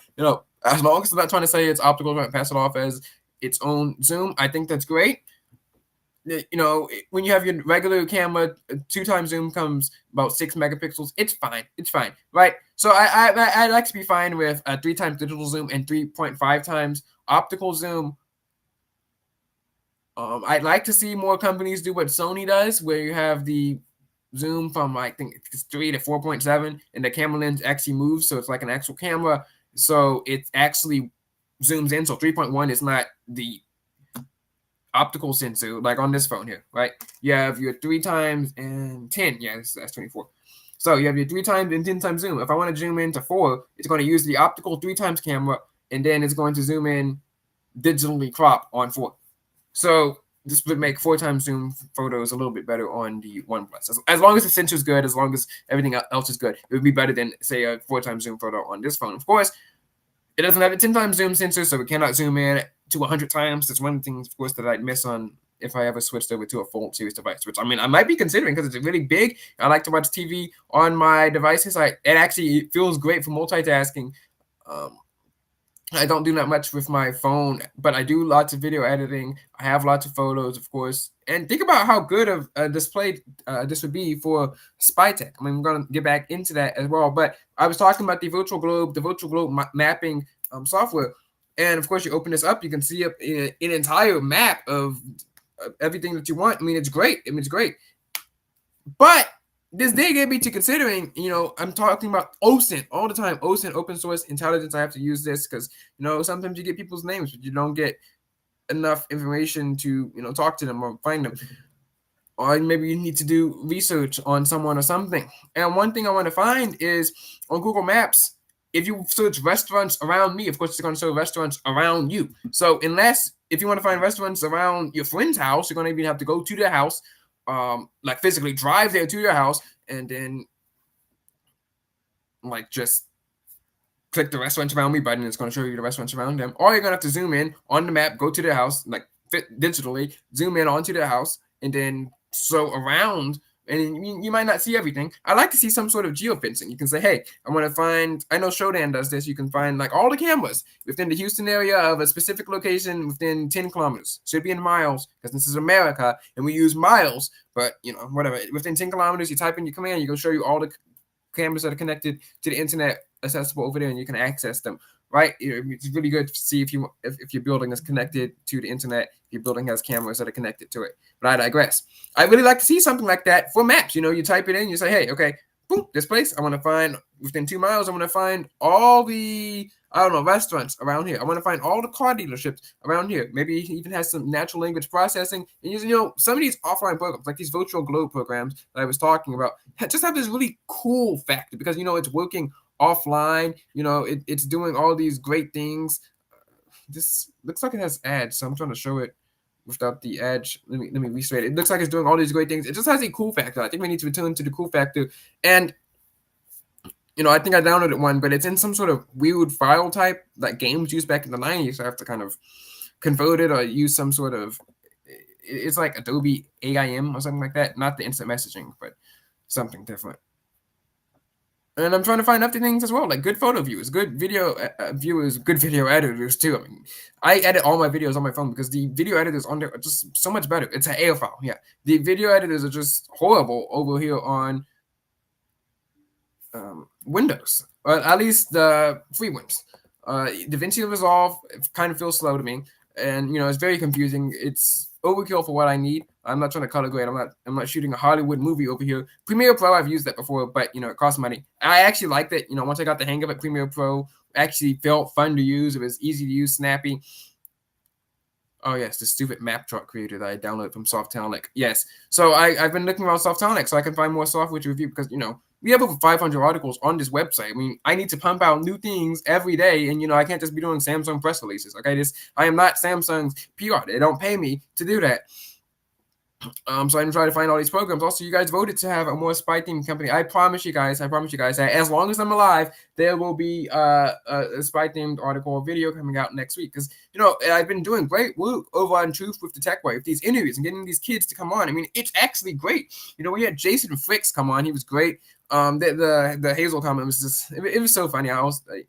As long as I'm not trying to say it's optical, I'm pass it off as its own zoom. I think that's great. When you have your regular camera, 2 times zoom comes about 6 megapixels. It's fine. It's fine, right? So I'd like to be fine with 3 times digital zoom and 3.5 times optical zoom. I'd like to see more companies do what Sony does, where you have the zoom from, I think it's 3 to 4.7, and the camera lens actually moves, so it's like an actual camera. so it actually zooms in. So 3.1 is not the optical sensor like on this phone here, right? You have your 3 times and 10. Yeah, that's 24. So you have your 3 times and 10 times zoom. If I want to zoom into 4, it's going to use the optical 3 times camera, and then it's going to zoom in digitally crop on 4. So this would make 4 times zoom photos a little bit better on the OnePlus. As long as the sensor is good, as long as everything else is good, it would be better than, say, a 4 times zoom photo on this phone. Of course, it doesn't have a 10 times zoom sensor, so it cannot zoom in to 100 times. That's one of the things, of course, that I'd miss on if I ever switched over to a full series device, which I mean, I might be considering because it's really big. I like to watch TV on my devices. It actually feels great for multitasking. Um, I don't do that much with my phone, but I do lots of video editing. I have lots of photos, of course. And think about how good of a display this would be for spy tech. I mean, we're going to get back into that as well. But I was talking about the virtual globe mapping software. And of course, you open this up, you can see up an entire map of everything that you want. I mean, it's great. I mean, it's great. But this did get me to considering, I'm talking about OSINT all the time. OSINT, open source intelligence. I have to use this because, sometimes you get people's names, but you don't get enough information to, talk to them or find them. Or maybe you need to do research on someone or something. And one thing I want to find is on Google Maps, if you search restaurants around me, of course, it's going to show restaurants around you. So if you want to find restaurants around your friend's house, you're going to even have to go to their house, like physically drive there to your house, and then like just click the restaurants around me button. It's going to show you the restaurants around them. Or you're going to have to zoom in on the map, go to their house, like digitally, zoom in onto their house, and then so around. And you might not see everything. I like to see some sort of geofencing. You can say, hey, I want to find, I know Shodan does this. You can find like all the cameras within the Houston area of a specific location within 10 kilometers. Should be in miles because this is America and we use miles, but whatever. Within 10 kilometers, you type in your command, you go show you all the cameras that are connected to the internet accessible over there and you can access them. Right, it's really good to see if your building is connected to the internet. If your building has cameras that are connected to it. But I digress. I really like to see something like that for maps. You type it in, you say, hey, okay, boom, this place. I want to find within 2 miles. I want to find all the restaurants around here. I want to find all the car dealerships around here. Maybe it even has some natural language processing. And using some of these offline programs, like these virtual globe programs that I was talking about, just have this really cool factor because it's working offline. It's doing all these great things. This looks like it has ads, so I'm trying to show it without the edge. Let me restate it. It looks like it's doing all these great things. It just has a cool factor. I think we need to return to the cool factor. And I think I downloaded one, but it's in some sort of weird file type like games used back in the 90s. So I have to kind of convert it or use some sort of, it's like Adobe AIM or something like that. Not the instant messaging, but something different. And I'm trying to find other things as well, like good photo viewers, good video viewers, good video editors too. I mean, I edit all my videos on my phone because the video editors on there are just so much better. It's an AR file, yeah. The video editors are just horrible over here on Windows, or at least the free ones. DaVinci Resolve kind of feels slow to me, and it's very confusing. It's overkill for what I need. I'm not trying to color grade. I'm not shooting a Hollywood movie over here. Premiere Pro, I've used that before, but it costs money. I actually liked it. Once I got the hang of it, Premiere Pro actually felt fun to use. It was easy to use, snappy. Oh yes, the stupid map chart creator that I downloaded from Softtonic. Yes. So I've been looking around Softtonic so I can find more software to review because we have over 500 articles on this website. I mean, I need to pump out new things every day, and I can't just be doing Samsung press releases. Okay, I am not Samsung's PR. They don't pay me to do that. So I'm trying to find all these programs. Also, you guys voted to have a more spy themed company. I promise you guys that as long as I'm alive, there will be a spy themed article or video coming out next week. Because I've been doing great work over on Truth with the Tech Boy with these interviews and getting these kids to come on. I mean, it's actually great. We had Jason Fricks come on. He was great. The Hazel comment was just it was so funny. I was like,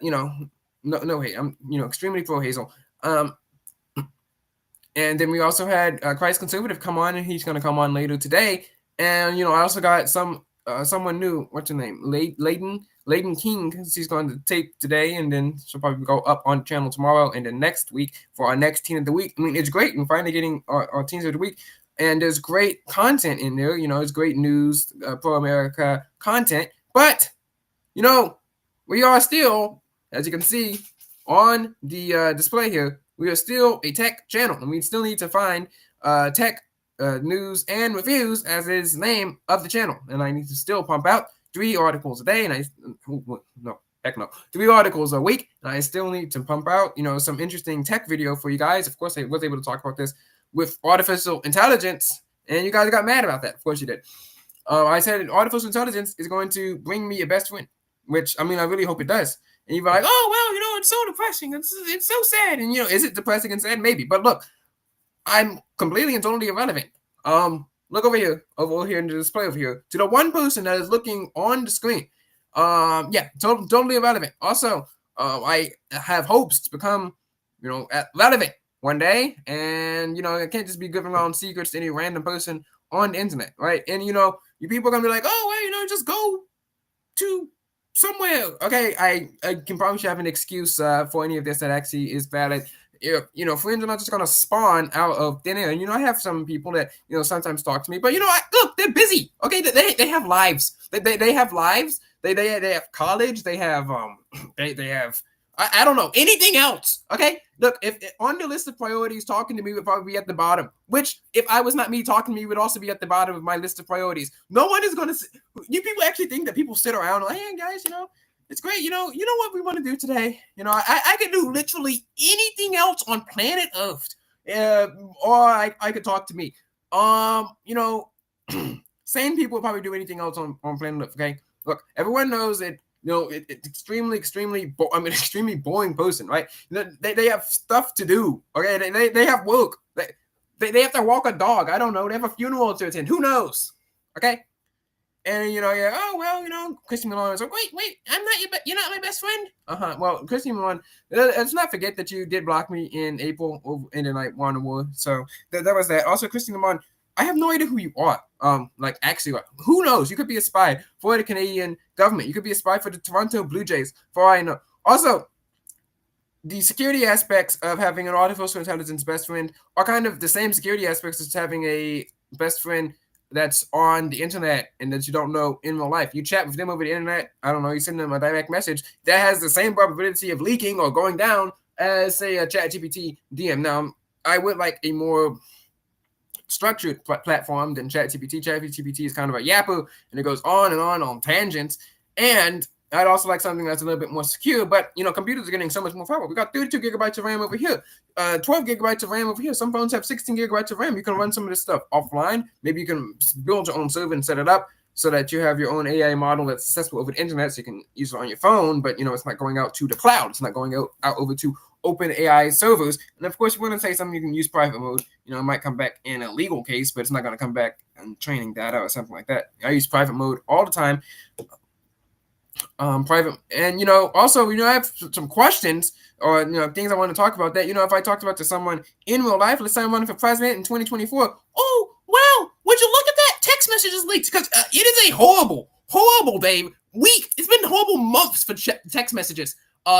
no hate. I'm extremely pro Hazel. And then we also had Christ Conservative come on, and he's going to come on later today. And I also got someone new. What's her name? Layden King. She's going to tape today, and then she'll probably go up on the channel tomorrow, and then next week for our next Teen of the Week. I mean, it's great. We're finally getting our Teens of the Week, and there's great content in there. It's great news, pro America content. But we are still, as you can see on the display here, we are still a tech channel, and we still need to find tech news and reviews as is the name of the channel. And I need to still pump out 3 articles a day, and no, heck no, 3 articles a week, and I still need to pump out, some interesting tech video for you guys. Of course, I was able to talk about this with artificial intelligence, and you guys got mad about that. Of course you did. I said artificial intelligence is going to bring me a best friend, which, I mean, I really hope it does. And you're like, oh, well, it's so depressing. It's so sad. And, is it depressing and sad? Maybe. But look, I'm completely and totally irrelevant. Look over here in the display over here, to the one person that is looking on the screen. Yeah, totally irrelevant. Also, I have hopes to become, relevant one day. And, I can't just be giving around secrets to any random person on the internet, right? And, you people are going to be like, oh, well, just go to somewhere. Okay, I can probably have an excuse for any of this that actually is valid. Friends are not just gonna spawn out of thin air. And I have some people that sometimes talk to me, but look, they're busy. Okay, they have lives. They have lives. They have college. They have they have I don't know anything else. Okay, look, if on the list of priorities, talking to me would probably be at the bottom. Which, if I was not me talking to me, would also be at the bottom of my list of priorities. No one is gonna. You people actually think that people sit around like, hey guys, it's great. You know what we want to do today. I could do literally anything else on planet Earth, or I could talk to me. Sane people would probably do anything else on planet Earth. Okay, look, everyone knows that. It's extremely, I'm an extremely boring person, right? They have stuff to do. Okay, they have work. They have to walk a dog. I don't know. They have a funeral to attend. Who knows? Okay. And oh well, Christy Milan is like, wait, you're not my best friend. Well, Christy Milan, let's not forget that you did block me in April over in the night Wonder War. So that was that. Also, Christy Milan, I have no idea who you are. Actually, who knows? You could be a spy for the Canadian government. You could be a spy for the Toronto Blue Jays, for all I know. Also, the security aspects of having an artificial intelligence best friend are kind of the same security aspects as having a best friend that's on the internet and that you don't know in real life. You chat with them over the internet. I don't know. You send them a direct message that has the same probability of leaking or going down as, say, a ChatGPT DM. Now, I would like a more structured platform than ChatGPT. ChatGPT is kind of a yapper, and it goes on tangents. And I'd also like something that's a little bit more secure, but computers are getting so much more power. We got 32 gigabytes of RAM over here, 12 gigabytes of RAM over here. Some phones have 16 gigabytes of RAM. You can run some of this stuff offline. Maybe you can build your own server and set it up so that you have your own AI model that's accessible over the internet, so you can use it on your phone, but it's not going out to the cloud. It's not going out over to open AI servers. And of course, you want to say something, you can use private mode. It might come back in a legal case, but it's not going to come back in training data or something like that. I use private mode all the time. Private, and also, I have some questions or things I want to talk about that if I talked about to someone in real life, let's say I'm running for president in 2024. Oh well, would you look at that text messages leaked? Because it is a horrible day, week. It's been horrible months for text messages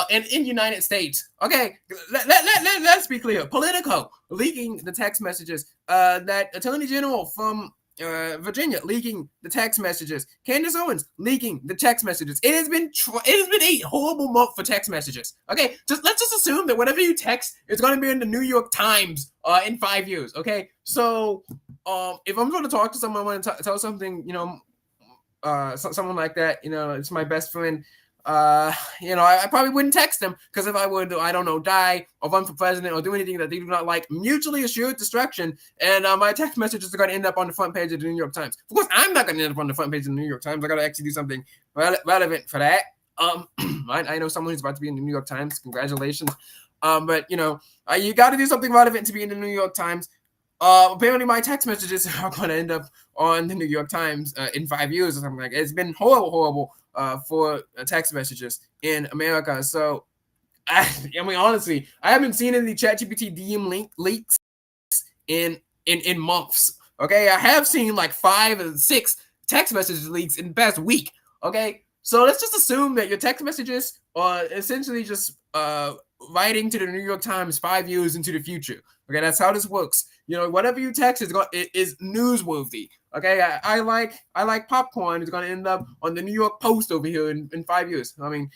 in the United States. Okay, let's be clear. Politico leaking the text messages. That Attorney General from Virginia leaking the text messages. Candace Owens leaking the text messages. It has been a horrible month for text messages. Okay, let's just assume that whatever you text is going to be in the New York Times in 5 years. Okay, so if I'm going to talk to someone, I want to tell something, someone like that, it's my best friend. I probably wouldn't text them, because if I would, I don't know, die or run for president or do anything that they do not like, mutually assured destruction, and my text messages are going to end up on the front page of the New York Times. Of course, I'm not going to end up on the front page of the New York Times. I got to actually do something relevant for that. I know someone who's about to be in the New York Times. Congratulations. But you got to do something relevant to be in the New York Times. Apparently my text messages are going to end up on the New York Times in 5 years or something like that. It's been horrible for text messages in America. So, I mean, honestly, I haven't seen any ChatGPT DM leaks in months. Okay, I have seen like 5 or 6 text message leaks in the past week. Okay, so let's just assume that your text messages are essentially just writing to the New York Times 5 years into the future. Okay, that's how this works. Whatever you text is newsworthy. Okay, I like popcorn. It's going to end up on the New York Post over here in 5 years. I mean,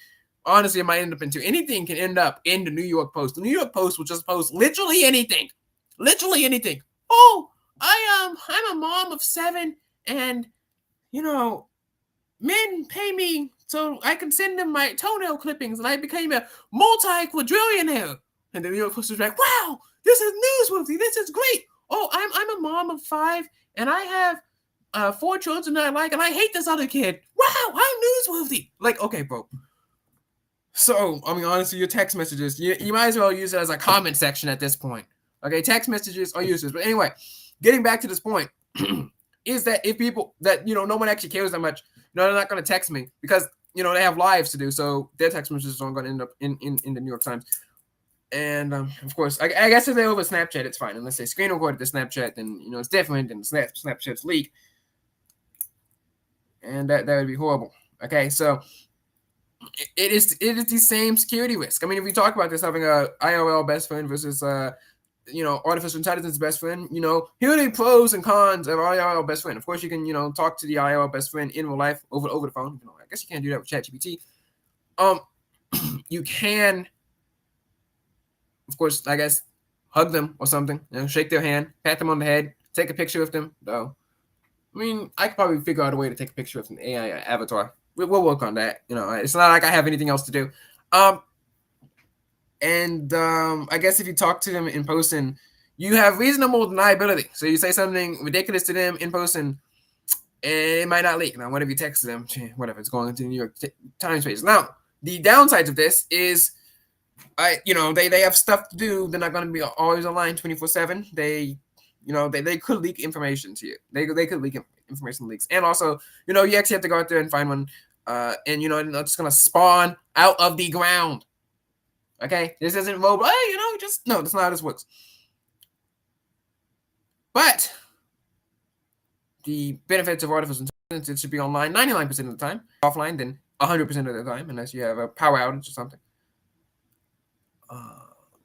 Honestly, it might end up into anything can end up in the New York Post. The New York Post will just post literally anything. Literally anything. Oh, I'm a mom of 7 and you know, men pay me so I can send them my toenail clippings and I became a multi-quadrillionaire. And the New York Post was like, wow, this is newsworthy. This is great. Oh, I'm a mom of 5 and I have 4 children that I like and I hate this other kid. Wow, I'm newsworthy. Like, okay, bro. So, I mean, honestly, your text messages, you might as well use it as a comment section at this point. Okay, text messages are useless. But anyway, getting back to this point, is that if people that, no one actually cares that much, they're not going to text me because, they have lives to do. So their text messages aren't going to end up in the New York Times. And, of course, I guess if they're over Snapchat, it's fine. Unless they screen recorded the Snapchat, then, it's different than Snapchat's leak. And that would be horrible. Okay, so it is the same security risk. I mean, if we talk about this having a IRL best friend versus artificial intelligence best friend, here are the pros and cons of IRL best friend. Of course, you can talk to the IRL best friend in real life over the phone. I guess you can't do that with ChatGPT. You can, of course, I guess, hug them or something. Shake their hand, pat them on the head, take a picture with them. Though, I mean, I could probably figure out a way to take a picture with an AI avatar. We'll work on that. It's not like I have anything else to do. I guess if you talk to them in person, you have reasonable deniability. So you say something ridiculous to them in person, and it might not leak. Now, what if you text them? Whatever, it's going into New York Times page. Now, the downsides of this is, they have stuff to do. They're not going to be always online 24/7. They could leak information to you. They could leak information leaks, and also, you actually have to go out there and find one. And it's gonna spawn out of the ground. Okay, this isn't mobile. Hey, just no, that's not how this works. But the benefits of artificial intelligence, it should be online 99% of the time, offline then 100% of the time, unless you have a power outage or something.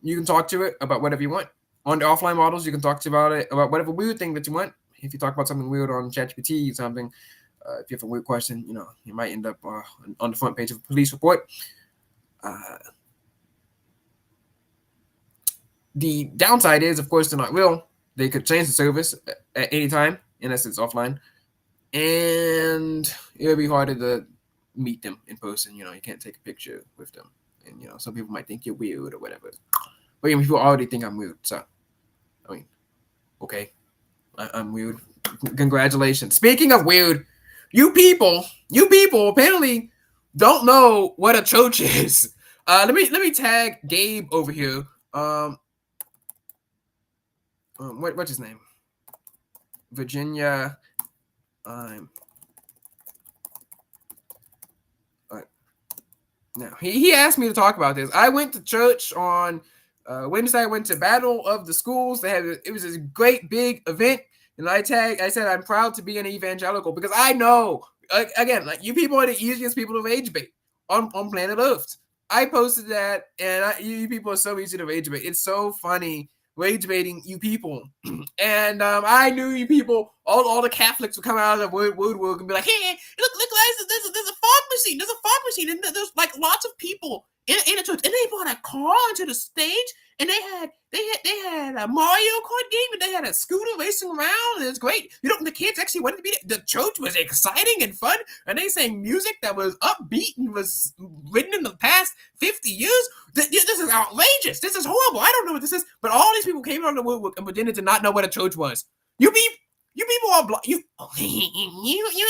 You can talk to it about whatever you want. On the offline models, you can talk to it about whatever weird thing that you want. If you talk about something weird on ChatGPT or something, if you have a weird question, you might end up on the front page of a police report. The downside is, of course, they're not real. They could change the service at any time, unless it's offline. And it would be harder to meet them in person. You can't take a picture with them. And, some people might think you're weird or whatever. But people already think I'm weird. So, I mean, okay, I'm weird. Congratulations. Speaking of weird, you people apparently don't know what a church is. Let me tag Gabe over here. What's his name? Virginia. Now he asked me to talk about this. I went to church on Wednesday. I went to Battle of the Schools. It was a great big event. And I said, I'm proud to be an evangelical because I know, again, like you people are the easiest people to rage bait on planet Earth. I posted that, and you people are so easy to rage bait. It's so funny rage baiting you people. And I knew you people, all the Catholics would come out of the woodwork and be like, hey, look guys, there's a fog machine. There's a fog machine. And there's like lots of people in a church. And they brought a car onto the stage. And they had a Mario Kart game, and they had a scooter racing around, and it's great. The kids actually wanted to be there. The church was exciting and fun, and they sang music that was upbeat and was written in the past 50 years. This is outrageous. This is horrible. I don't know what this is, but all these people came out of the woodwork and pretended to not know what a church was. You people are you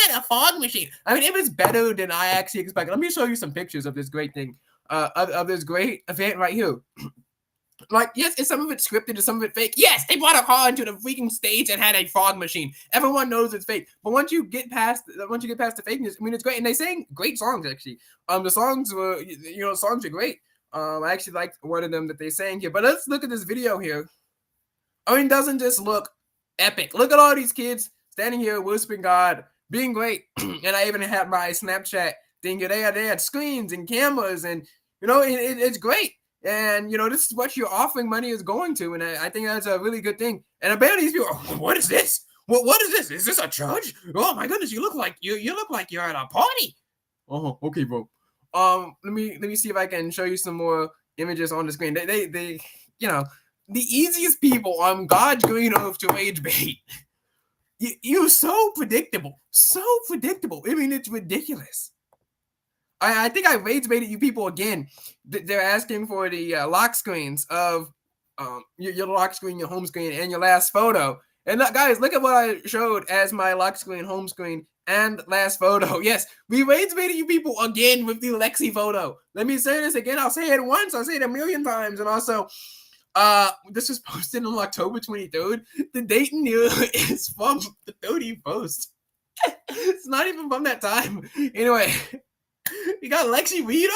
had a fog machine. I mean, it was better than I actually expected. Let me show you some pictures of this great thing, of this great event right here. Like, yes, is some of it scripted, is some of it fake? Yes, they brought a car into the freaking stage and had a fog machine. Everyone knows it's fake. But once you get past the fakeness, I mean, it's great. And they sang great songs, actually. The songs were, songs are great. I actually liked one of them that they sang here. But let's look at this video here. I mean, it doesn't just look epic. Look at all these kids standing here worshiping God, being great. And I even had my Snapchat thing here. They had screens and cameras, and, it's great. And, this is what your offering money is going to. And I think that's a really good thing. And apparently these people are, what is this? What is this? Is this a church? Oh, my goodness, you look like you're at a party. Oh, okay, bro. Let me see if I can show you some more images on the screen. They you know, the easiest people on God's green earth to rage bait. You're so predictable. So predictable. I mean, it's ridiculous. I think I rage baited you people again. They're asking for the lock screens of your lock screen, your home screen, and your last photo. And guys, look at what I showed as my lock screen, home screen, and last photo. Yes, we rage baited you people again with the Lexi photo. Let me say this again. I'll say it once. I'll say it a million times. And also, this was posted on October 23rd. The date and year is from the 30th post. It's not even from that time. Anyway, you got Lexi Rito.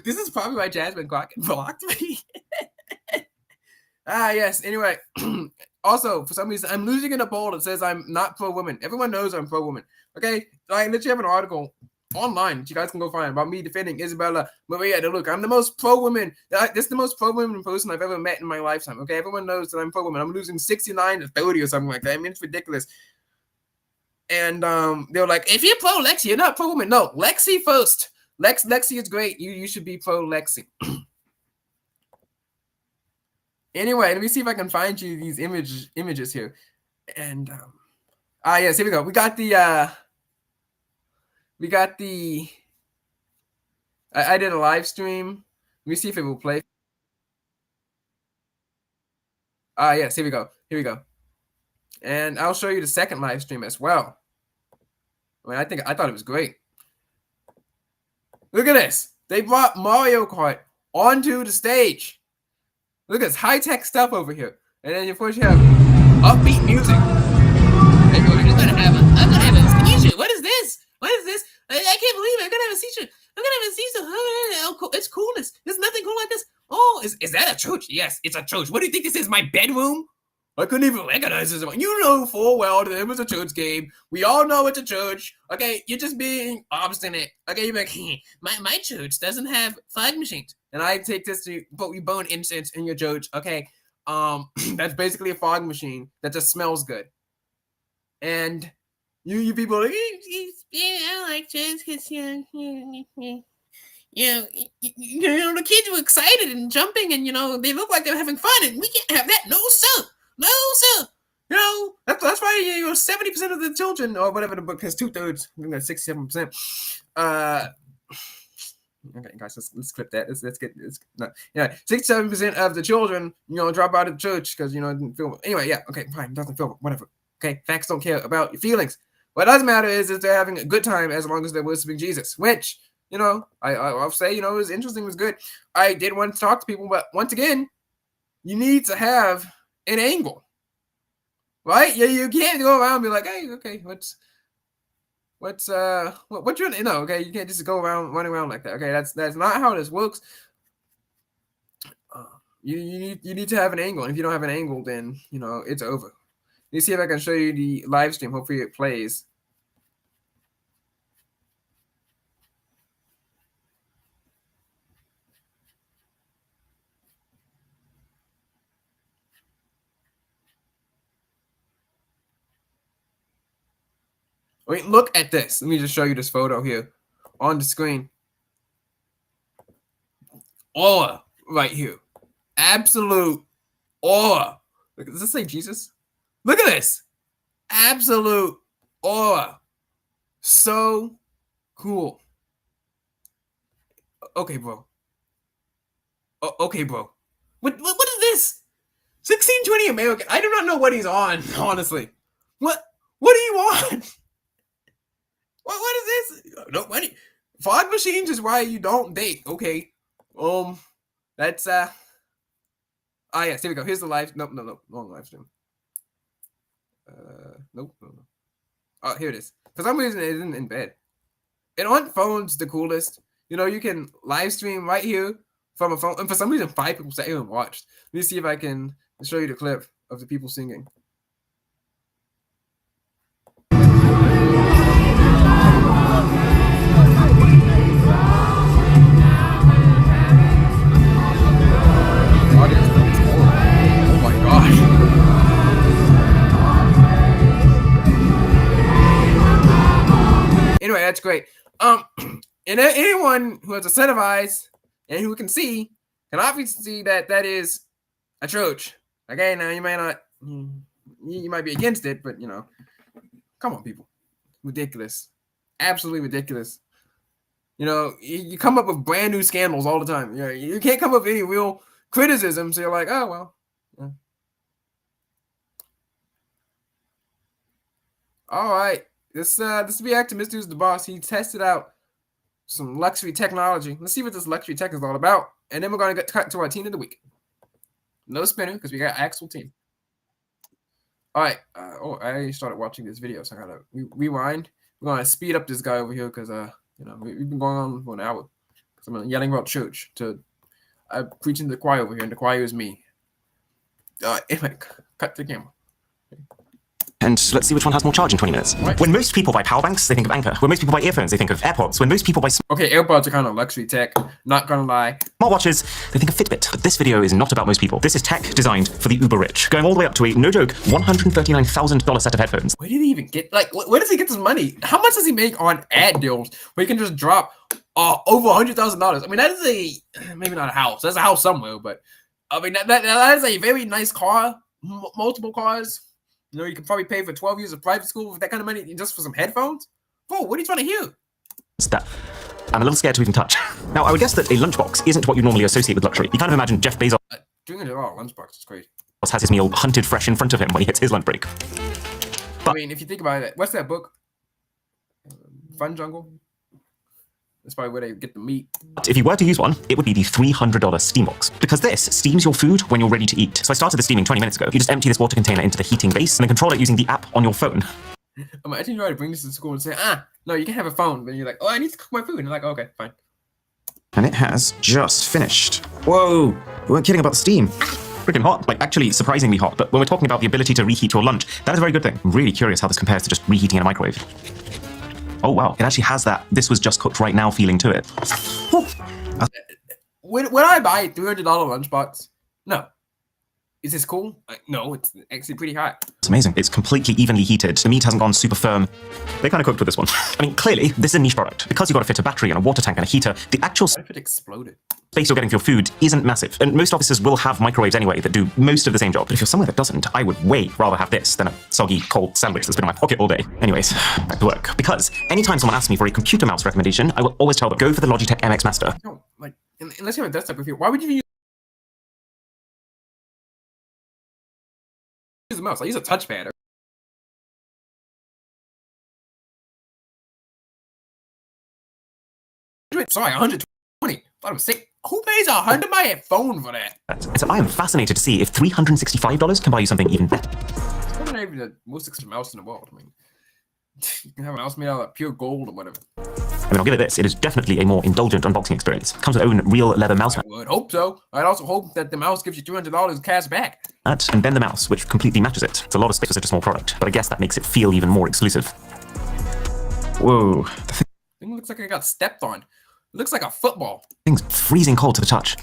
This is probably why Jasmine Crockett blocked me. Yes. Anyway, also, for some reason, I'm losing in a poll that says I'm not pro-woman. Everyone knows I'm pro-woman. Okay? I literally have an article online that you guys can go find about me defending Isabella Maria de Luca. I'm the most pro-woman. This is the most pro-woman person I've ever met in my lifetime. Okay? Everyone knows that I'm pro-woman. I'm losing 69 to 30 or something like that. I mean, it's ridiculous. And they were like, if you're pro-Lexi, you're not pro-woman. No, Lexi first. Lexi is great. You should be pro-Lexi. Anyway, let me see if I can find you these images here. And yes, here we go. We got the I did a live stream. Let me see if it will play. Yes, here we go. Here we go. And I'll show you the second live stream as well. I mean, I thought it was great. Look at this. They brought Mario Kart onto the stage. Look at this high-tech stuff over here. And then, of course, you have upbeat music. I'm gonna have a seizure. What is this? What is this? I can't believe it. I'm gonna have a seizure. I'm gonna have a seizure. Oh, it's coolness. There's nothing cool like this. Oh, is that a church? Yes, it's a church. What do you think this is? My bedroom? I couldn't even recognize this. You know full well that it was a church game. We all know it's a church. Okay, you're just being obstinate. Okay, you're like, my church doesn't have fog machines. And I take this to you burn incense in your church. Okay, that's basically a fog machine that just smells good. And you people are like, yeah, I like church because the kids were excited and jumping and they look like they were having fun and we can't have that. No sir. No, sir. That's why 70% of the children, or whatever the book has, 2/3, I think that's 67%. Okay, guys, let's clip that. Let's get this. No, 67% of the children, drop out of church because didn't feel. Anyway, yeah, okay, fine, doesn't feel whatever. Okay, facts don't care about your feelings. What does matter is that they're having a good time as long as they're worshiping Jesus, which I'll say it was interesting, it was good. I did want to talk to people, but once again, you need to have an angle, right? Yeah, you can't go around and be like, hey, okay, what you okay, you can't just go around running around like that. Okay, that's not how this works. You need to have an angle, and if you don't have an angle, then it's over. Let me see if I can show you the live stream. Hopefully it plays. Wait, look at this. Let me just show you this photo here on the screen. Aura right here. Absolute aura. Does this say Jesus? Look at this. Absolute aura. So cool. Okay, bro. Okay, bro. What is this? 1620 American. I do not know what he's on, honestly. What do you want? What is this? No money. Fog machines is why you don't date. Okay. That's yes, here we go. Here's the live. No, wrong live stream. Nope. Oh, here it is. For some reason, it isn't in bed. And on phones, the coolest. You can live stream right here from a phone. And for some reason, 5 people sat here and watched. Let me see if I can show you the clip of the people singing. Oh my gosh. Anyway, that's great. Um, and anyone who has a set of eyes and who can see can obviously see that that is a troch. Okay, now you might not, you might be against it, but come on, people, ridiculous, absolutely ridiculous. You come up with brand new scandals all the time. You can't come up with any real criticism. So you're like, oh well. Yeah. All right, this react to Mr. Who's the Boss. He tested out some luxury technology. Let's see what this luxury tech is all about, and then we're gonna get cut to our team of the week. No spinner because we got actual team. All right. I already started watching this video, so I gotta rewind. We're gonna speed up this guy over here because we've been going on for an hour. Because I'm yelling about church I'm preaching to the choir over here, and the choir is me. Anyway, cut the camera. And let's see which one has more charge in 20 minutes. What? When most people buy power banks, they think of Anchor. When most people buy earphones, they think of AirPods. When most people buy AirPods are kind of luxury tech, not gonna lie. Smartwatches, they think of Fitbit. But this video is not about most people. This is tech designed for the uber rich, going all the way up to a, no joke, $139,000 set of headphones. Where did he even get, where does he get this money? How much does he make on ad deals where he can just drop over $100,000? I mean, that is maybe not a house. That's a house somewhere, but I mean, that is a very nice car, multiple cars. You can probably pay for 12 years of private school with that kind of money just for some headphones. Bro, what are you trying to hear? That I'm a little scared to even touch. Now, I would guess that a lunchbox isn't what you normally associate with luxury. You kind of imagine Jeff Bezos doing it all. Lunchbox is crazy. Has his meal hunted fresh in front of him when he hits his lunch break. But, I mean, if you think about it, what's that book? Fun Jungle? That's probably where they get the meat. But if you were to use one, it would be the $300 steam box. Because this steams your food when you're ready to eat. So I started the steaming 20 minutes ago. You just empty this water container into the heating base and then control it using the app on your phone. Imagine you try to bring this to school and say, no, you can have a phone. But you're like, I need to cook my food. And you're like, okay, fine. And it has just finished. Whoa, we weren't kidding about the steam. Freaking hot, actually surprisingly hot. But when we're talking about the ability to reheat your lunch, that is a very good thing. I'm really curious how this compares to just reheating in a microwave. Oh wow, it actually has that "this was just cooked right now" feeling to it. Would I buy a $300 lunchbox? No. Is this cool? No, it's actually pretty hot. It's amazing. It's completely evenly heated. The meat hasn't gone super firm. They kind of cooked with this one. I mean, clearly, this is a niche product. Because you've got to fit a battery and a water tank and a heater, the actual What if it exploded? space you're getting for your food isn't massive. And most offices will have microwaves anyway that do most of the same job. But if you're somewhere that doesn't, I would way rather have this than a soggy, cold sandwich that's been in my pocket all day. Anyways, back to work. Because anytime someone asks me for a computer mouse recommendation, I will always tell them, go for the Logitech MX Master. No, unless you have a desktop with you, why would you use a mouse? I use a touchpad. Sorry, 120. Thought I was sick. Who pays $100 my phone for that? So I am fascinated to see if $365 can buy you something even better. It's probably not even the most expensive mouse in the world. I mean, you can have a mouse made out of pure gold or whatever. I mean, I'll give it this. It is definitely a more indulgent unboxing experience. It comes with its own real leather mouse mat. I would hope so. I'd also hope that the mouse gives you $200 cash back. And then the mouse, which completely matches it. It's a lot of space for such a small product, but I guess that makes it feel even more exclusive. Whoa, The thing looks like I got stepped on. It looks like a football. Thing's freezing cold to the touch.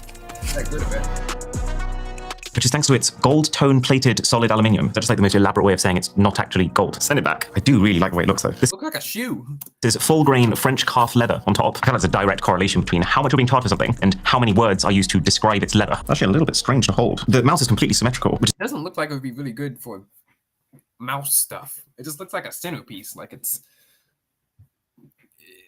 Which is thanks to its gold tone plated solid aluminium. That's just like the most elaborate way of saying it's not actually gold. Send it back. I do really like the way it looks though. This looks like a shoe. There's full grain French calf leather on top. Kind of has a direct correlation between how much you're being charged for something and how many words are used to describe its leather. Actually a little bit strange to hold. The mouse is completely symmetrical, which It doesn't look like it would be really good for mouse stuff. It just looks like a centerpiece. Like it's...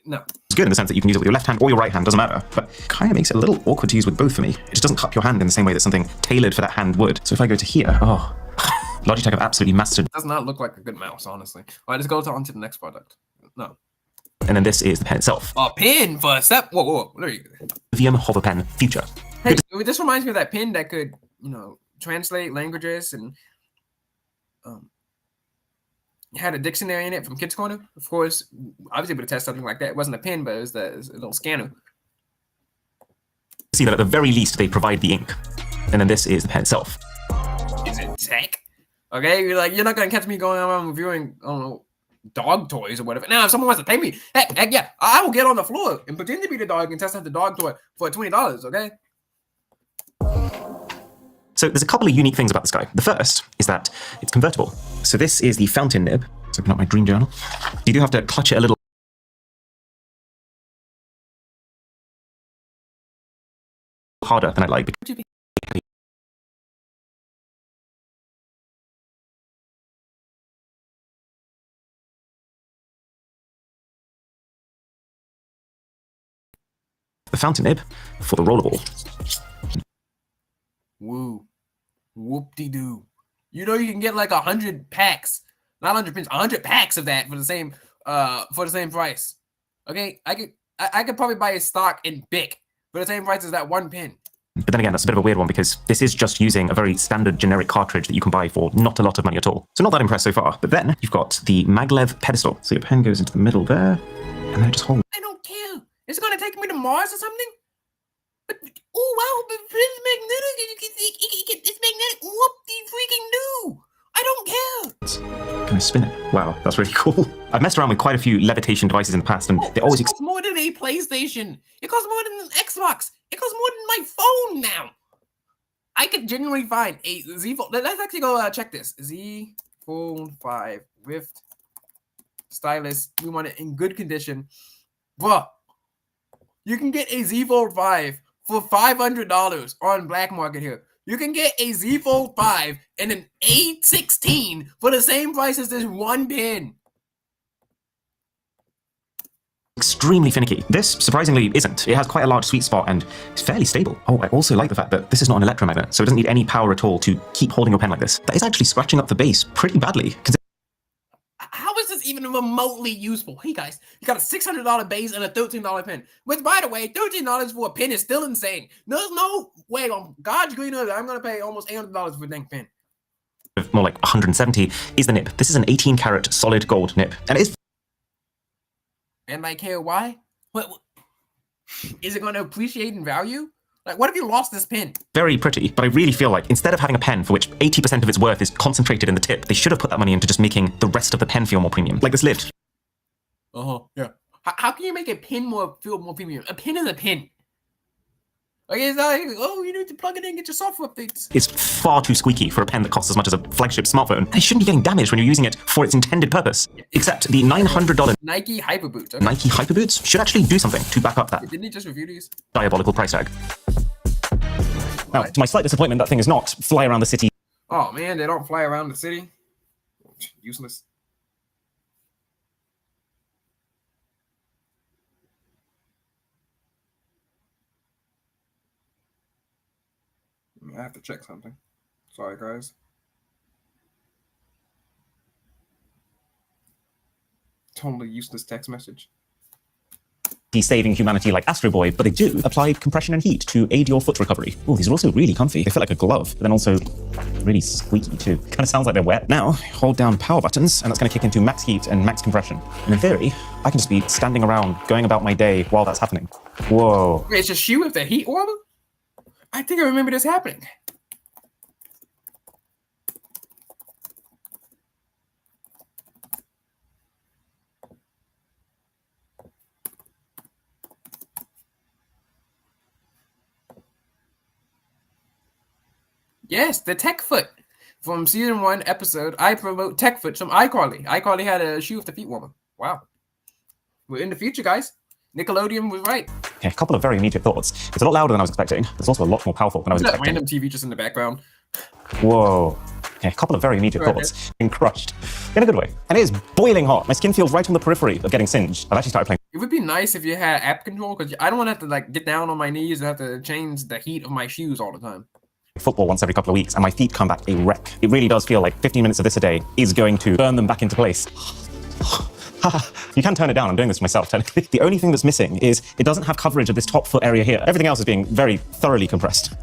No. It's good in the sense that you can use it with your left hand or your right hand, doesn't matter. But kind of makes it a little awkward to use with both for me. It just doesn't cup your hand in the same way that something tailored for that hand would. So if I go to here, Logitech have absolutely mastered. It does not look like a good mouse, honestly. All right, let's go on to the next product. No. And then this is the pen itself. A pen for a step. Whoa. There you go. VM Hover Pen Future. Hey, this reminds me of that pen that could, translate languages and had a dictionary in it from Kids Corner. Of course, I was able to test something like that. It wasn't a pen, but it was a little scanner. See that at the very least they provide the ink. And then this is the pen itself. Is it tech? Okay, you're not gonna catch me going around reviewing, I don't know, dog toys or whatever. Now, if someone wants to pay me, heck yeah, I will get on the floor and pretend to be the dog and test out the dog toy for $20. Okay. So there's a couple of unique things about this guy. The first is that it's convertible. So this is the fountain nib. Let's open up my dream journal. You do have to clutch it a little harder than I'd like. The fountain nib for the rollerball. Woo. Whoop-de-doo. You know you can get like 100 packs. Not 100 pins, 100 packs of that for the same price. Okay? I could probably buy a stock in Bic for the same price as that one pin. But then again, that's a bit of a weird one because this is just using a very standard generic cartridge that you can buy for not a lot of money at all. So not that impressed so far. But then you've got the maglev pedestal. So your pen goes into the middle there, and then it just holds. I don't care. It's gonna take me to Mars or something? But, oh wow, but it's magnetic. It's magnetic. Whoop-de-freaking-do. I don't care. Can I spin it? Wow, that's really cool. I've messed around with quite a few levitation devices in the past, and they always It costs more than a PlayStation. It costs more than an Xbox. It costs more than my phone now. I could genuinely find a Z Fold. Let's actually go check this. Z Fold 5 with stylus. We want it in good condition. Bruh, you can get a Z Fold 5 for $500 on black market here. You can get a Z Fold 5 and an A16 for the same price as this one pin. extremely finicky. This, surprisingly, isn't. It has quite a large sweet spot and it's fairly stable. Oh, I also like the fact that this is not an electromagnet, so it doesn't need any power at all to keep holding your pen like this. That is actually scratching up the base pretty badly. How is this even remotely useful? Hey guys, you got a $600 base and a $13 pen. Which, by the way, $13 for a pen is still insane. There's no way on God's green earth I'm gonna pay almost $800 for a dang pen. More like 170 is the nib. This is an 18 karat solid gold nib, and it is. And I care why? What is it going to appreciate in value? Like, what if you lost this pen? Very pretty, but I really feel like instead of having a pen for which 80% of its worth is concentrated in the tip, they should have put that money into just making the rest of the pen feel more premium, like this lid. Yeah. How can you make a pen feel more premium? A pen is a pen. Like, it's not like, oh, you need to plug it in and get your software updates. It's far too squeaky for a pen that costs as much as a flagship smartphone. And it shouldn't be getting damaged when you're using it for its intended purpose. Except the $900 Nike Hyper Boots. Okay. Nike Hyper Boots should actually do something to back up that Didn't he just review these? diabolical price tag. Now, to my slight disappointment, that thing is not fly around the city. Oh man, they don't fly around the city. Useless. I have to check something. Sorry, guys. Totally useless text message. Saving humanity like Astro Boy, but they do apply compression and heat to aid your foot recovery. Oh, these are also really comfy. They feel like a glove, but then also really squeaky too. Kind of sounds like they're wet. Now, hold down power buttons, and that's going to kick into max heat and max compression. And in theory, I can just be standing around, going about my day while that's happening. Whoa. Wait, it's a shoe with the heat warmer? I think I remember this happening. Yes, the Tech Foot. From season 1 episode, I promote Tech Foot from iCarly. iCarly had a shoe with the feet warmer. Wow. We're in the future, guys. Nickelodeon was right. Okay, a couple of very immediate thoughts. It's a lot louder than I was expecting. It's also a lot more powerful than I was expecting. Random TV just in the background. Whoa. Okay, a couple of very immediate thoughts. Being crushed. In a good way. And it is boiling hot. My skin feels right on the periphery of getting singed. I've actually started playing. It would be nice if you had app control, because I don't want to have to like get down on my knees and have to change the heat of my shoes all the time. Football once every couple of weeks, and my feet come back a wreck. It really does feel like 15 minutes of this a day is going to burn them back into place. You can turn it down. I'm doing this myself, technically. The only thing that's missing is it doesn't have coverage of this top foot area here. Everything else is being very thoroughly compressed.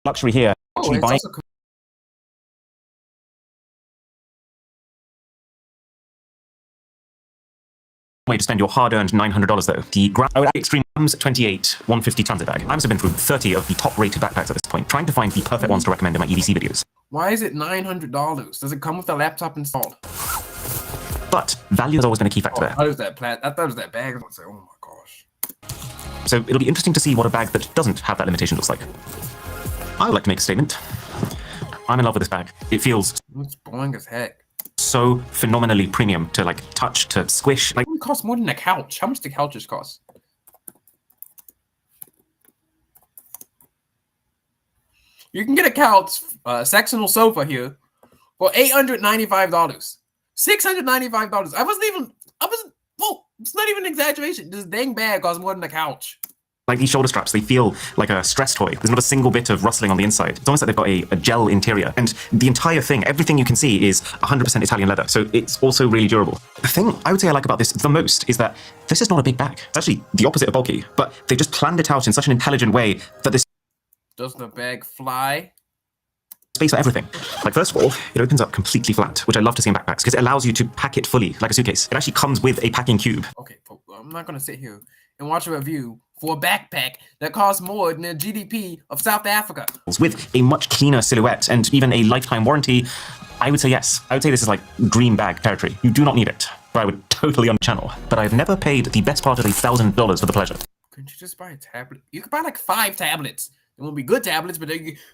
Luxury here. Actually buying way to spend your hard-earned $900 though. The Extreme 28 150 transit bag. I must have been through 30 of the top-rated backpacks at this point, trying to find the perfect ones to recommend in my EDC videos. Why is it $900? Does it come with a laptop installed? But value has always been a key factor there. I thought it was that bag. I was gonna say, oh my gosh. So it'll be interesting to see what a bag that doesn't have that limitation looks like. I would like to make a statement. I'm in love with this bag. It feels It's boring as heck. so phenomenally premium to like touch, to squish. Like, It costs more than a couch. How much do couches cost? You can get a couch, sectional sofa here for $895. $695. Well, it's not even an exaggeration. This dang bag costs more than a couch. Like these shoulder straps, they feel like a stress toy. There's not a single bit of rustling on the inside. It's almost like they've got a gel interior. And the entire thing, everything you can see is 100% Italian leather. So it's also really durable. The thing I would say I like about this the most is that this is not a big bag. It's actually the opposite of bulky, but they just planned it out in such an intelligent way that there's Does the bag fly? space for everything. Like, first of all, it opens up completely flat, which I love to see in backpacks because it allows you to pack it fully like a suitcase. It actually comes with a packing cube. Okay, I'm not going to sit here and watch a review for a backpack that costs more than the GDP of South Africa. With a much cleaner silhouette and even a lifetime warranty, I would say yes. I would say this is like dream bag territory. You do not need it, but I would totally on the channel. But I've never paid the best part of $1,000 for the pleasure. Couldn't you just buy a tablet? You could buy like 5 tablets. It won't be good tablets, but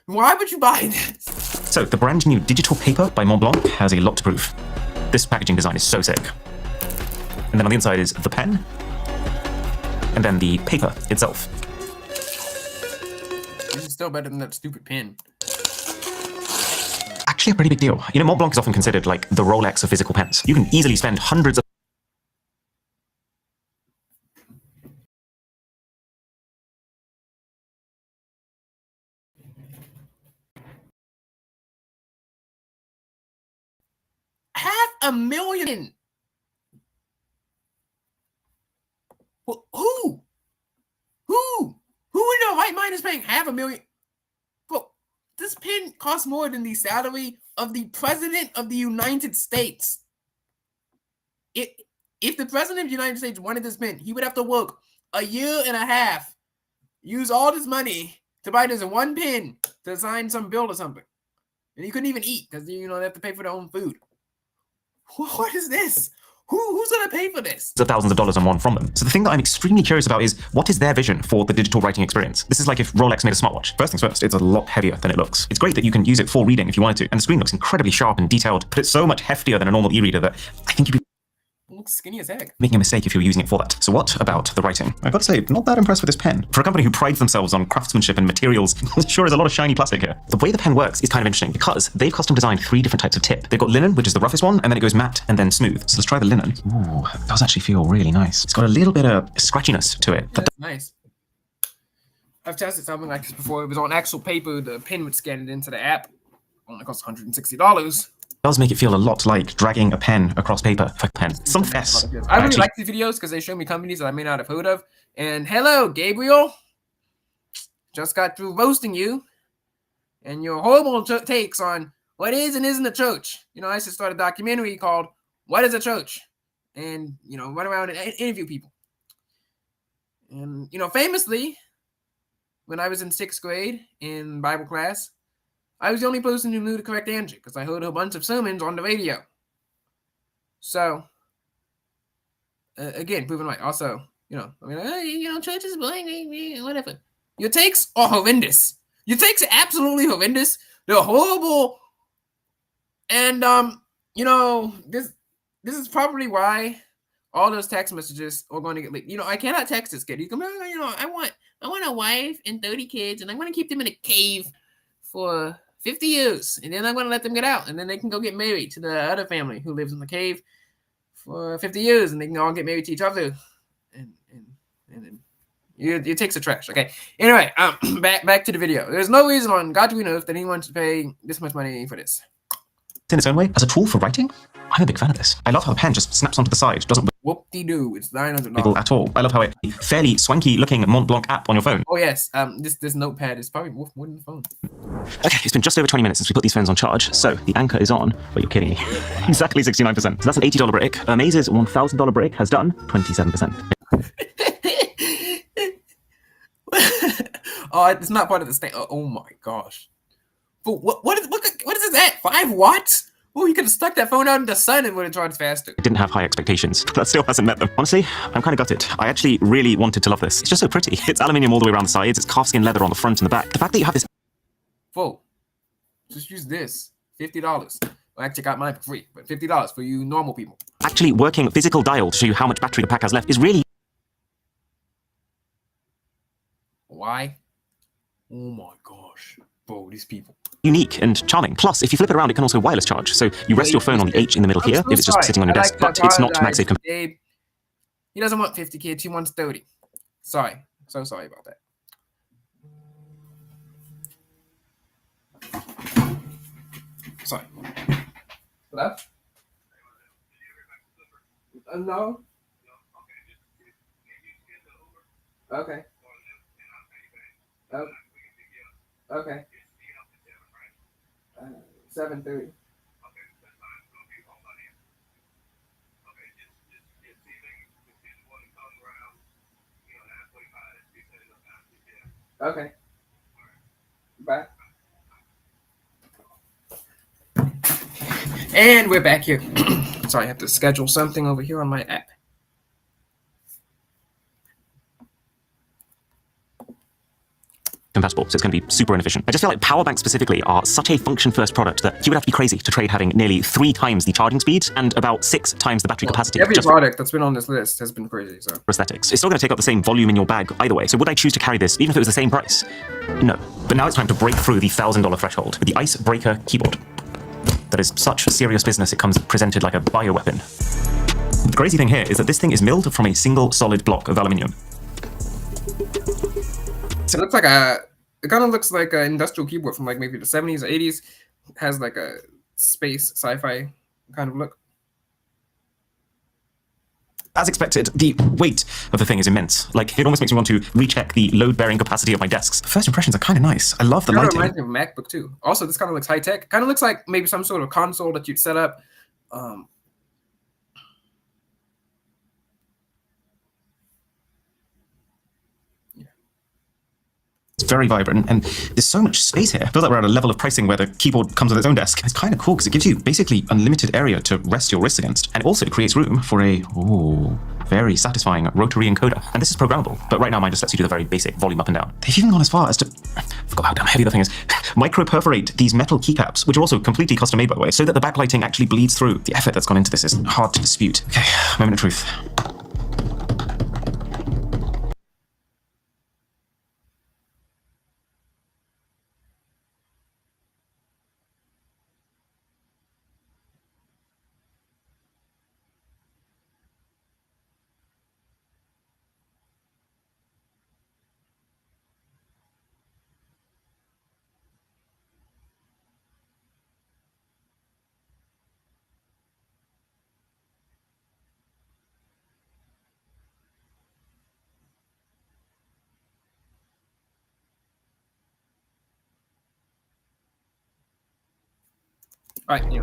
why would you buy this? So the brand new digital paper by Montblanc has a lot to prove. This packaging design is so sick. And then on the inside is the pen, and then the paper itself. This is still better than that stupid pen. Actually a pretty big deal. You know, Montblanc is often considered like the Rolex of physical pens. You can easily spend hundreds of $500,000. Well, who in their right mind is paying $500,000? Well, this pen costs more than the salary of the President of the United States. If the President of the United States wanted this pen, he would have to work a year and a half, use all this money to buy this one pen to sign some bill or something. And he couldn't even eat because, they have to pay for their own food. What is this? Who's going to pay for this? thousands of dollars on one from them. So the thing that I'm extremely curious about is, what is their vision for the digital writing experience? This is like if Rolex made a smartwatch. First things first, it's a lot heavier than it looks. It's great that you can use it for reading if you wanted to, and the screen looks incredibly sharp and detailed, but it's so much heftier than a normal e-reader that I think you'd be Looks skinny as heck. making a mistake if you were using it for that. So what about the writing? I've got to say, not that impressed with this pen. For a company who prides themselves on craftsmanship and materials, sure is a lot of shiny plastic here. The way the pen works is kind of interesting because they've custom designed 3 different types of tip. They've got linen, which is the roughest one, and then it goes matte and then smooth. So let's try the linen. Ooh, it does actually feel really nice. It's got a little bit of scratchiness to it. That's nice. I've tested something like this before. It was on actual paper. The pen would scan it into the app. Only costs $160. Does make it feel a lot like dragging a pen across paper for pen. Some S. I really like these videos because they show me companies that I may not have heard of. And hello, Gabriel. Just got through roasting you and your horrible takes on what is and isn't a church. I should start a documentary called "What is a Church?" and run around and interview people. And famously, when I was in 6th grade in Bible class, I was the only person who knew the correct answer because I heard a bunch of sermons on the radio. So, again, proving right. Also, church is boring, whatever. Your takes are horrendous. Your takes are absolutely horrendous. They're horrible. And, this is probably why all those text messages are going to get leaked. I cannot text this kid. You come, I want a wife and 30 kids, and I'm going to keep them in a cave for 50 years, and then I'm going to let them get out, and then they can go get married to the other family who lives in the cave for 50 years, and they can all get married to each other, and then your takes are trash. Okay. Anyway, back to the video. There's no reason on God's green earth that anyone should pay this much money for this. In its own way, as a tool for writing, I'm a big fan of this. I love how the pen just snaps onto the side, doesn't Whoop-de-doo, it's $900 wiggle at all. I love how a fairly swanky-looking Montblanc app on your phone. Oh yes, this notepad is probably worth more than the phone. Okay, it's been just over 20 minutes since we put these phones on charge, so the anchor is on. But you're kidding me. Exactly 69%. So that's an $80 brick. Amaze's $1,000 brick has done 27%. Oh, it's not part of the state. Oh my gosh. But what is this at? 5 watts? Oh, you could have stuck that phone out in the sun and would have charged faster. I didn't have high expectations, but that still hasn't met them. Honestly, I'm kind of gutted. I actually really wanted to love this. It's just so pretty. It's aluminium all the way around the sides. It's calfskin leather on the front and the back. The fact that you have this... Whoa. Just use this. $50. Well, actually, I got mine for free, but $50 for you normal people. Actually working physical dial to show you how much battery the pack has left is really... Why? Oh my gosh. Bro, these people. Unique and charming. Plus, if you flip it around, it can also wireless charge. So you rest your phone on the H in the middle here if it's just sitting on your desk, but it's not MagSafe compatible. Gabe, he doesn't want 50 kids, he wants 30. Sorry. So sorry about that. Sorry. Left? No. Okay. Okay. 7:30. Okay. Bye. And we're back here. Sorry, I have to schedule something over here on my app. Compatible, so it's going to be super inefficient. I just feel like power banks specifically are such a function-first product that you would have to be crazy to trade having nearly 3 times the charging speed and about 6 times the battery capacity. Every product that's been on this list has been crazy. So aesthetics. It's still going to take up the same volume in your bag either way. So would I choose to carry this even if it was the same price? No. But now it's time to break through the $1,000 threshold with the Icebreaker keyboard. That is such serious business. It comes presented like a bioweapon. The crazy thing here is that this thing is milled from a single solid block of aluminium. So it looks like it kind of looks like an industrial keyboard from like maybe the 70s or 80s. It has like a space sci-fi kind of look. As expected, the weight of the thing is immense. Like, it almost makes me want to recheck the load-bearing capacity of my desks. First impressions are kind of nice. I love the lighting. It reminds me of a MacBook too. Also, this kind of looks high-tech. Kind of looks like maybe some sort of console that you'd set up. It's very vibrant, and there's so much space here. I feel like we're at a level of pricing where the keyboard comes with its own desk. It's kind of cool because it gives you basically unlimited area to rest your wrists against, and it also creates room for a very satisfying rotary encoder. And this is programmable, but right now mine just lets you do the very basic volume up and down. They've even gone as far as to, I forgot how damn heavy the thing is, micro-perforate these metal keycaps, which are also completely custom made by the way, so that the backlighting actually bleeds through. The effort that's gone into this is hard to dispute. Okay, moment of truth. All right. Yeah.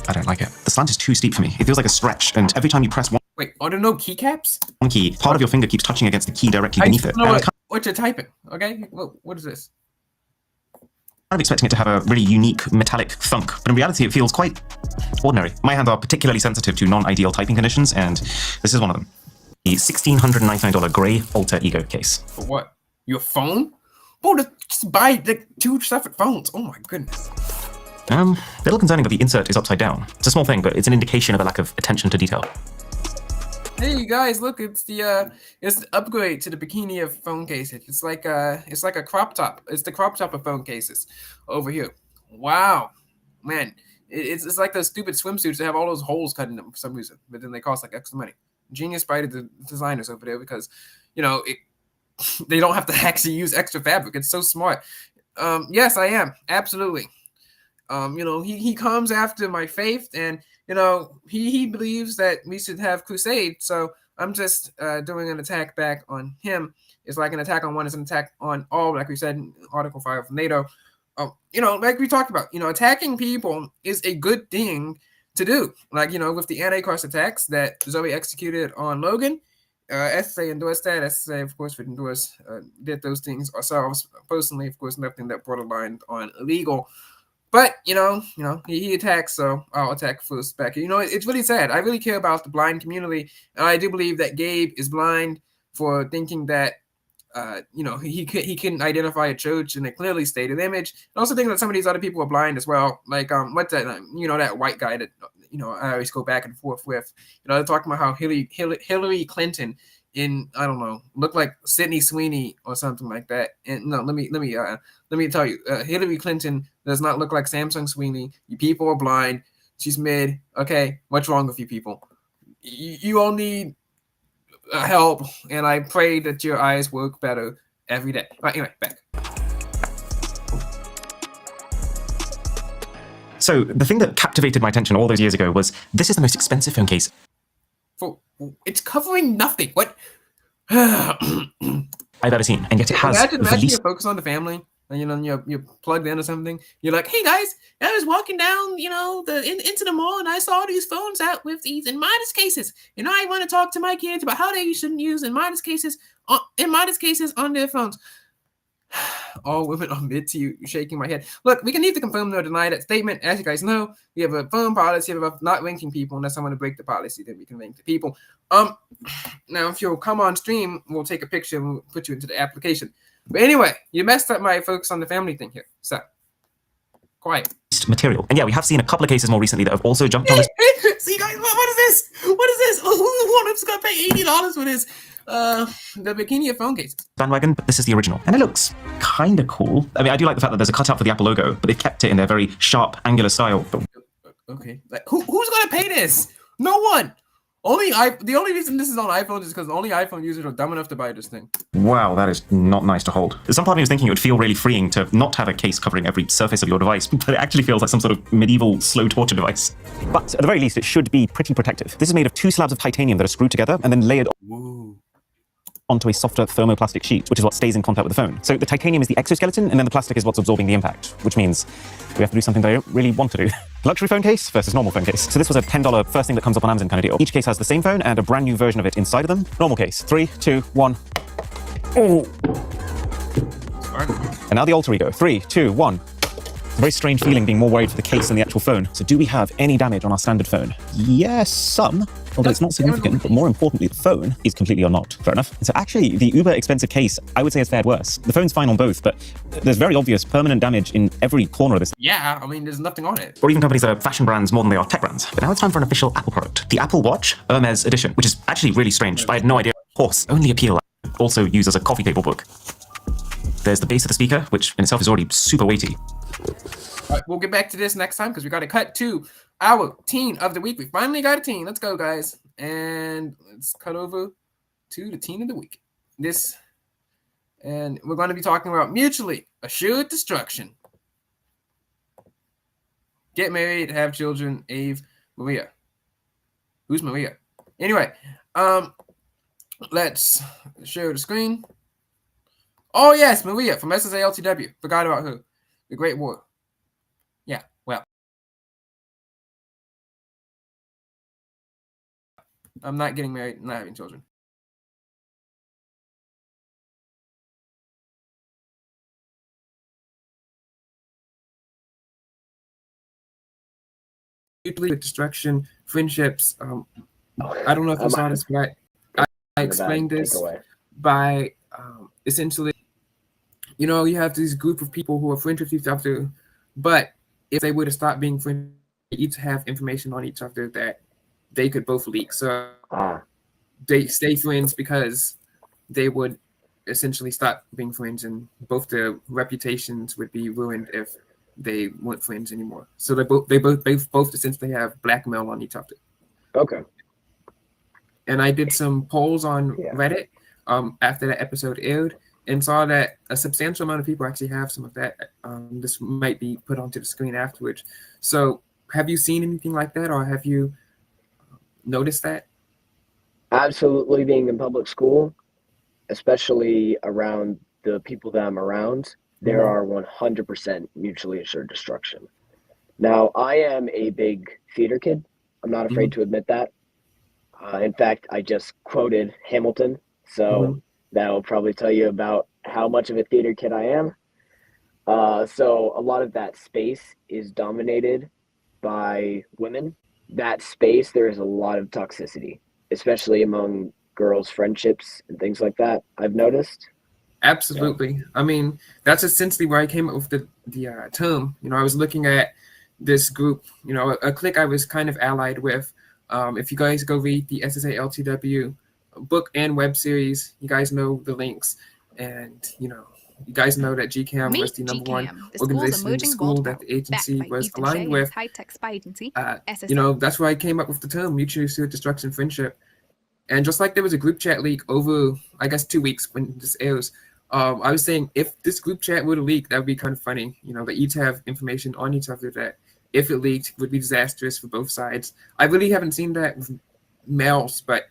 I don't like it. The slant is too steep for me. It feels like a stretch, and every time you press one Wait, are there no keycaps? key, part of your finger keeps touching against the key directly I beneath don't it. know And what you're typing. Okay, well, what is this? I'm expecting it to have a really unique metallic thunk, but in reality it feels quite ordinary. My hands are particularly sensitive to non-ideal typing conditions, and this is one of them. The $1,699 grey alter ego case. For what? Your phone? Oh, just buy like 2 separate phones. Oh my goodness. Little concerning that the insert is upside down. It's a small thing, but it's an indication of a lack of attention to detail. Hey you guys, look! It's the upgrade to the bikini of phone cases. It's like a crop top. It's the crop top of phone cases over here. Wow, man, it's like those stupid swimsuits that have all those holes cut in them for some reason, but then they cost like extra money. Genius by the designers over there because, you know, they don't have to actually use extra fabric. It's so smart. Yes, I am absolutely. You know, he comes after my faith, and you know, he believes that we should have crusade. So I'm just doing an attack back on him. It's like an attack on one is an attack on all, like we said in Article 5 of NATO. You know, like we talked about, you know, attacking people is a good thing to do. Like, you know, with the anti-cross attacks that Zoe executed on Logan, SSA endorsed that. SSA, of course, would endorse, did those things ourselves. Personally, of course, nothing that borderline on illegal. But, you know, he attacks, so I'll attack first back. You know, it's really sad. I really care about the blind community, and I do believe that Gabe is blind for thinking that, you know, he couldn't identify a church in a clearly stated image. I also think that some of these other people are blind as well. Like, what's that, you know, that white guy that, you know, I always go back and forth with. You know, they're talking about how Hillary Clinton in, I don't know, look like Sydney Sweeney or something like that. And no, let me tell you, Hillary Clinton does not look like Samsung Sweeney. You people are blind. She's mid. Okay, what's wrong with you people? You all need help, and I pray that your eyes work better every day. All right, anyway, back. So the thing that captivated my attention all those years ago was this is the most expensive phone case It's covering nothing. What? I've ever seen, and yet it has the Imagine least. you focus on the family, and you're plugged in or something. You're like, hey guys, I was walking down, into the mall, and I saw these phones out with these in minus cases, and I want to talk to my kids about how they shouldn't use in minus cases on their phones. All women are mid to you, shaking my head. Look, we can neither confirm nor deny that statement. As you guys know, we have a phone policy of not ranking people unless I want to break the policy, then we can rank the people. Now if you'll come on stream, we'll take a picture and we'll put you into the application. But anyway, you messed up my focus on the family thing here. So quiet. Material. And yeah, we have seen a couple of cases more recently that have also jumped on this. See guys, what is this? What is this? Oh, I'm gonna pay $80 for this. The bikini phone case. Bandwagon, but this is the original. And it looks kind of cool. I mean, I do like the fact that there's a cutout for the Apple logo, but they've kept it in their very sharp, angular style. But okay, like who's gonna pay this? No one. The only reason this is on iPhones is because only iPhone users are dumb enough to buy this thing. wow, that is not nice to hold. Some part of me was thinking it would feel really freeing to not have a case covering every surface of your device, but it actually feels like some sort of medieval slow torture device. But at the very least, it should be pretty protective. This is made of 2 slabs of titanium that are screwed together and then layered onto a softer thermoplastic sheet, which is what stays in contact with the phone. So the titanium is the exoskeleton, and then the plastic is what's absorbing the impact, which means we have to do something that I don't really want to do. Luxury phone case versus normal phone case. So this was a $10 first thing that comes up on Amazon kind of deal. Each case has the same phone and a brand new version of it inside of them. Normal case. 3, 2, 1. Oh. And now the alter ego. 3, 2, 1. It's a very strange feeling being more worried for the case than the actual phone. So do we have any damage on our standard phone? Yes, some. Although it's not significant, but more importantly, the phone is completely unlocked. Fair enough. And so actually, the uber expensive case, I would say has fared worse. The phone's fine on both, but there's very obvious permanent damage in every corner of this. Yeah, I mean, there's nothing on it. Or even companies that are fashion brands more than they are tech brands. But now it's time for an official Apple product. The Apple Watch Hermes edition, which is actually really strange. I had no idea. Horse, only appeal. Also used as a coffee table book. There's the base of the speaker, which in itself is already super weighty. All right, we'll get back to this next time because we got to cut to our teen of the week. We finally got a teen. Let's go, guys. And let's cut over to the teen of the week. And we're going to be talking about mutually assured destruction. Get married, have children, Ave, Maria. Who's Maria? Anyway, let's share the screen. Oh, yes, Maria from SSALTW. Forgot about her. The Great War. Yeah, well. I'm not getting married, not having children. Mutually destruction, friendships. I don't know if you saw this, but I explained this by essentially, you have this group of people who are friends with each other, but if they were to stop being friends, they each have information on each other that they could both leak. So they stay friends because they would essentially stop being friends, and both their reputations would be ruined if they weren't friends anymore. So they both essentially have blackmail on each other. Okay. And I did some polls on Reddit after that episode aired, and saw that a substantial amount of people actually have some of that. This might be put onto the screen afterwards. So have you seen anything like that, or have you noticed that? Absolutely. Being in public school, especially around the people that I'm around, there are 100% mutually assured destruction. Now, I am a big theater kid. I'm not afraid to admit that. In fact, I just quoted Hamilton, so that'll probably tell you about how much of a theater kid I am. So a lot of that space is dominated by women. That space, there is a lot of toxicity, especially among girls' friendships and things like that, I've noticed. Absolutely. I mean, that's essentially where I came up with the term. I was looking at this group, a clique I was kind of allied with. If you guys go read the SSA LTW book and web series. You guys know the links, and you guys know that GCAM was the number one organization in the school that the agency was aligned with. That's where I came up with the term mutually assured destruction friendship. And just like there was a group chat leak over, I guess, 2 weeks when this airs, I was saying if this group chat were to leak, that would be kind of funny. They each have information on each other that, if it leaked, would be disastrous for both sides. I really haven't seen that with males, but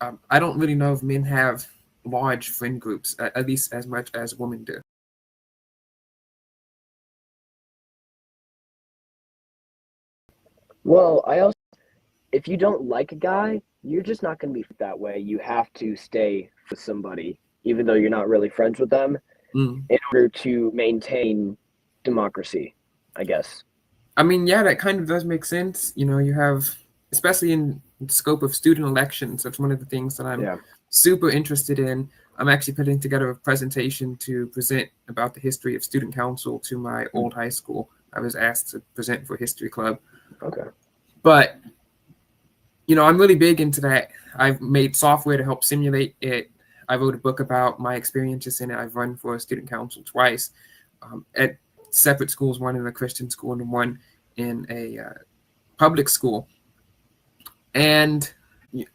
I don't really know if men have large friend groups, at least as much as women do. Well, if you don't like a guy, you're just not going to be that way. You have to stay with somebody, even though you're not really friends with them, in order to maintain democracy, I guess. I mean, yeah, that kind of does make sense. You have, especially in the scope of student elections, that's one of the things that I'm super interested in. I'm actually putting together a presentation to present about the history of student council to my old high school. I was asked to present for history club. Okay. But, I'm really big into that. I've made software to help simulate it. I wrote a book about my experiences in it. I've run for a student council twice at separate schools, one in a Christian school and one in a public school. And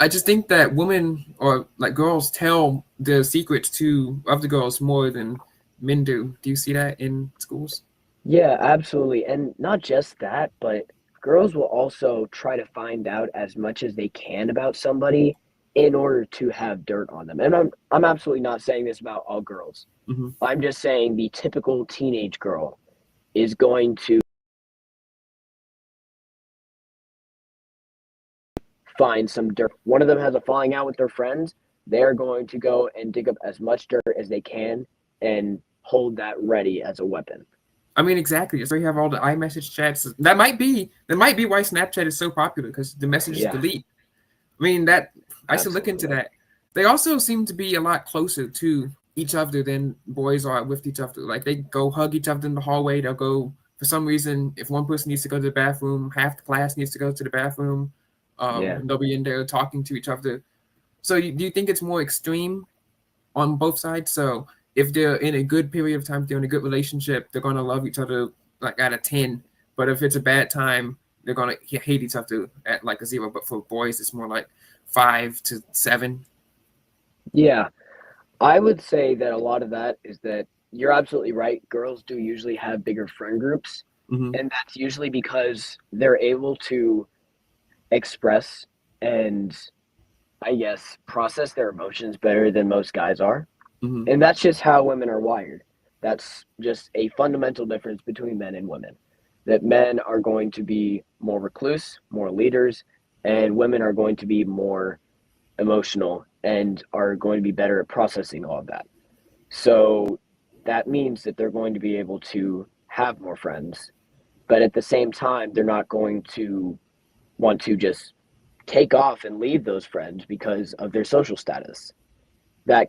I just think that women, or like girls, tell the secrets to other girls more than men do. Do you see that in schools? Yeah, absolutely. And not just that, but girls will also try to find out as much as they can about somebody in order to have dirt on them. And I'm absolutely not saying this about all girls. Mm-hmm. I'm just saying the typical teenage girl is going to find some dirt. One of them has a falling out with their friends. They're going to go and dig up as much dirt as they can and hold that ready as a weapon. I mean, exactly. So you have all the iMessage chats. That might be why Snapchat is so popular, because the messages delete. I mean, I should look into that. They also seem to be a lot closer to each other than boys are with each other. Like, they go hug each other in the hallway. They'll go, for some reason, if one person needs to go to the bathroom, half the class needs to go to the bathroom. And they'll be in there talking to each other. So do you think it's more extreme on both sides? So if they're in a good period of time, if they're in a good relationship, they're going to love each other like at a 10. But if it's a bad time, they're going to hate each other at like a 0. But for boys, it's more like 5 to 7. Yeah, I would say that a lot of that is that you're absolutely right. Girls do usually have bigger friend groups. Mm-hmm. And that's usually because they're able to express and, I guess, process their emotions better than most guys are. Mm-hmm. And that's just how women are wired. That's just a fundamental difference between men and women. That men are going to be more recluse, more leaders, and women are going to be more emotional and are going to be better at processing all of that. So that means that they're going to be able to have more friends, but at the same time, they're not going to want to just take off and leave those friends because of their social status. That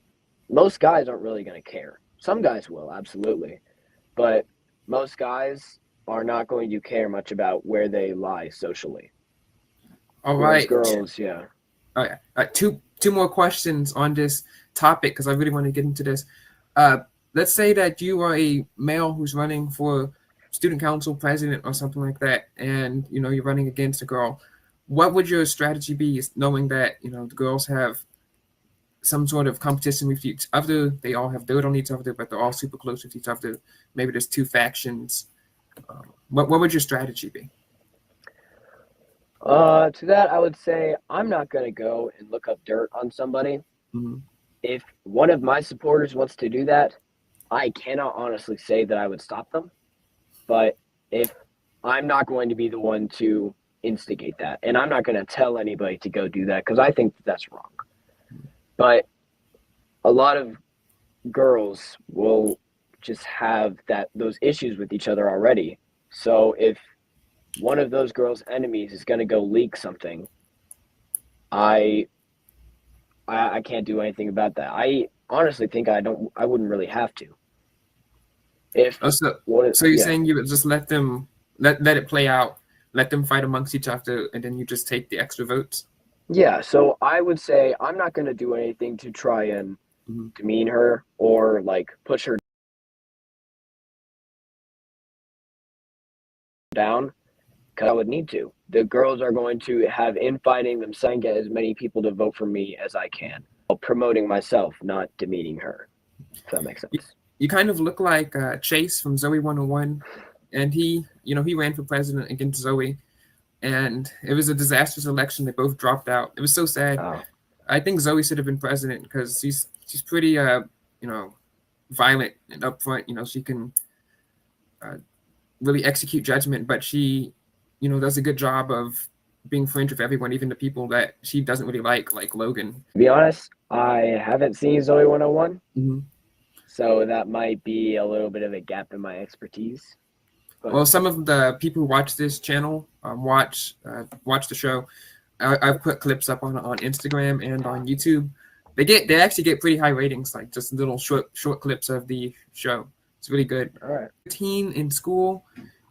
most guys aren't really going to care. Some guys will, absolutely. But most guys are not going to care much about where they lie socially. All right. Girls, yeah. All right. Two more questions on this topic, because I really want to get into this. Let's say that you are a male who's running for student council president or something like that, and you're running against a girl. What would your strategy be, knowing that the girls have some sort of competition with each other? They all have dirt on each other, but they're all super close with each other. Maybe there's 2 factions. What would your strategy be? To that, I would say I'm not going to go and look up dirt on somebody. Mm-hmm. If one of my supporters wants to do that, I cannot honestly say that I would stop them. But if I'm not going to be the one to instigate that, and I'm not going to tell anybody to go do that, because I think that's wrong. But a lot of girls will just have those issues with each other already. So if one of those girls' enemies is going to go leak something, I can't do anything about that. I honestly think I wouldn't really have to. So you're saying you would just let them let it play out, let them fight amongst each other, and then you just take the extra votes? Yeah, so I would say I'm not going to do anything to try and demean her or like push her down because I would need to. The girls are going to have infighting themselves and get as many people to vote for me as I can, while promoting myself, not demeaning her. If that makes sense. You kind of look like Chase from Zoe 101, and he ran for president against Zoe, and it was a disastrous election. They both dropped out. It was so sad. Oh, I think Zoe should have been president because she's pretty violent and upfront. She can really execute judgment, but she does a good job of being friends with everyone, even the people that she doesn't really like Logan. to be honest, I haven't seen Zoe 101, Mm-hmm. so that might be a little bit of a gap in my expertise. But Well, some of the people who watch this channel watch the show. I've put clips up on Instagram and on YouTube. They actually get pretty high ratings, like just little short clips of the show. It's really good. all right. Teen in school,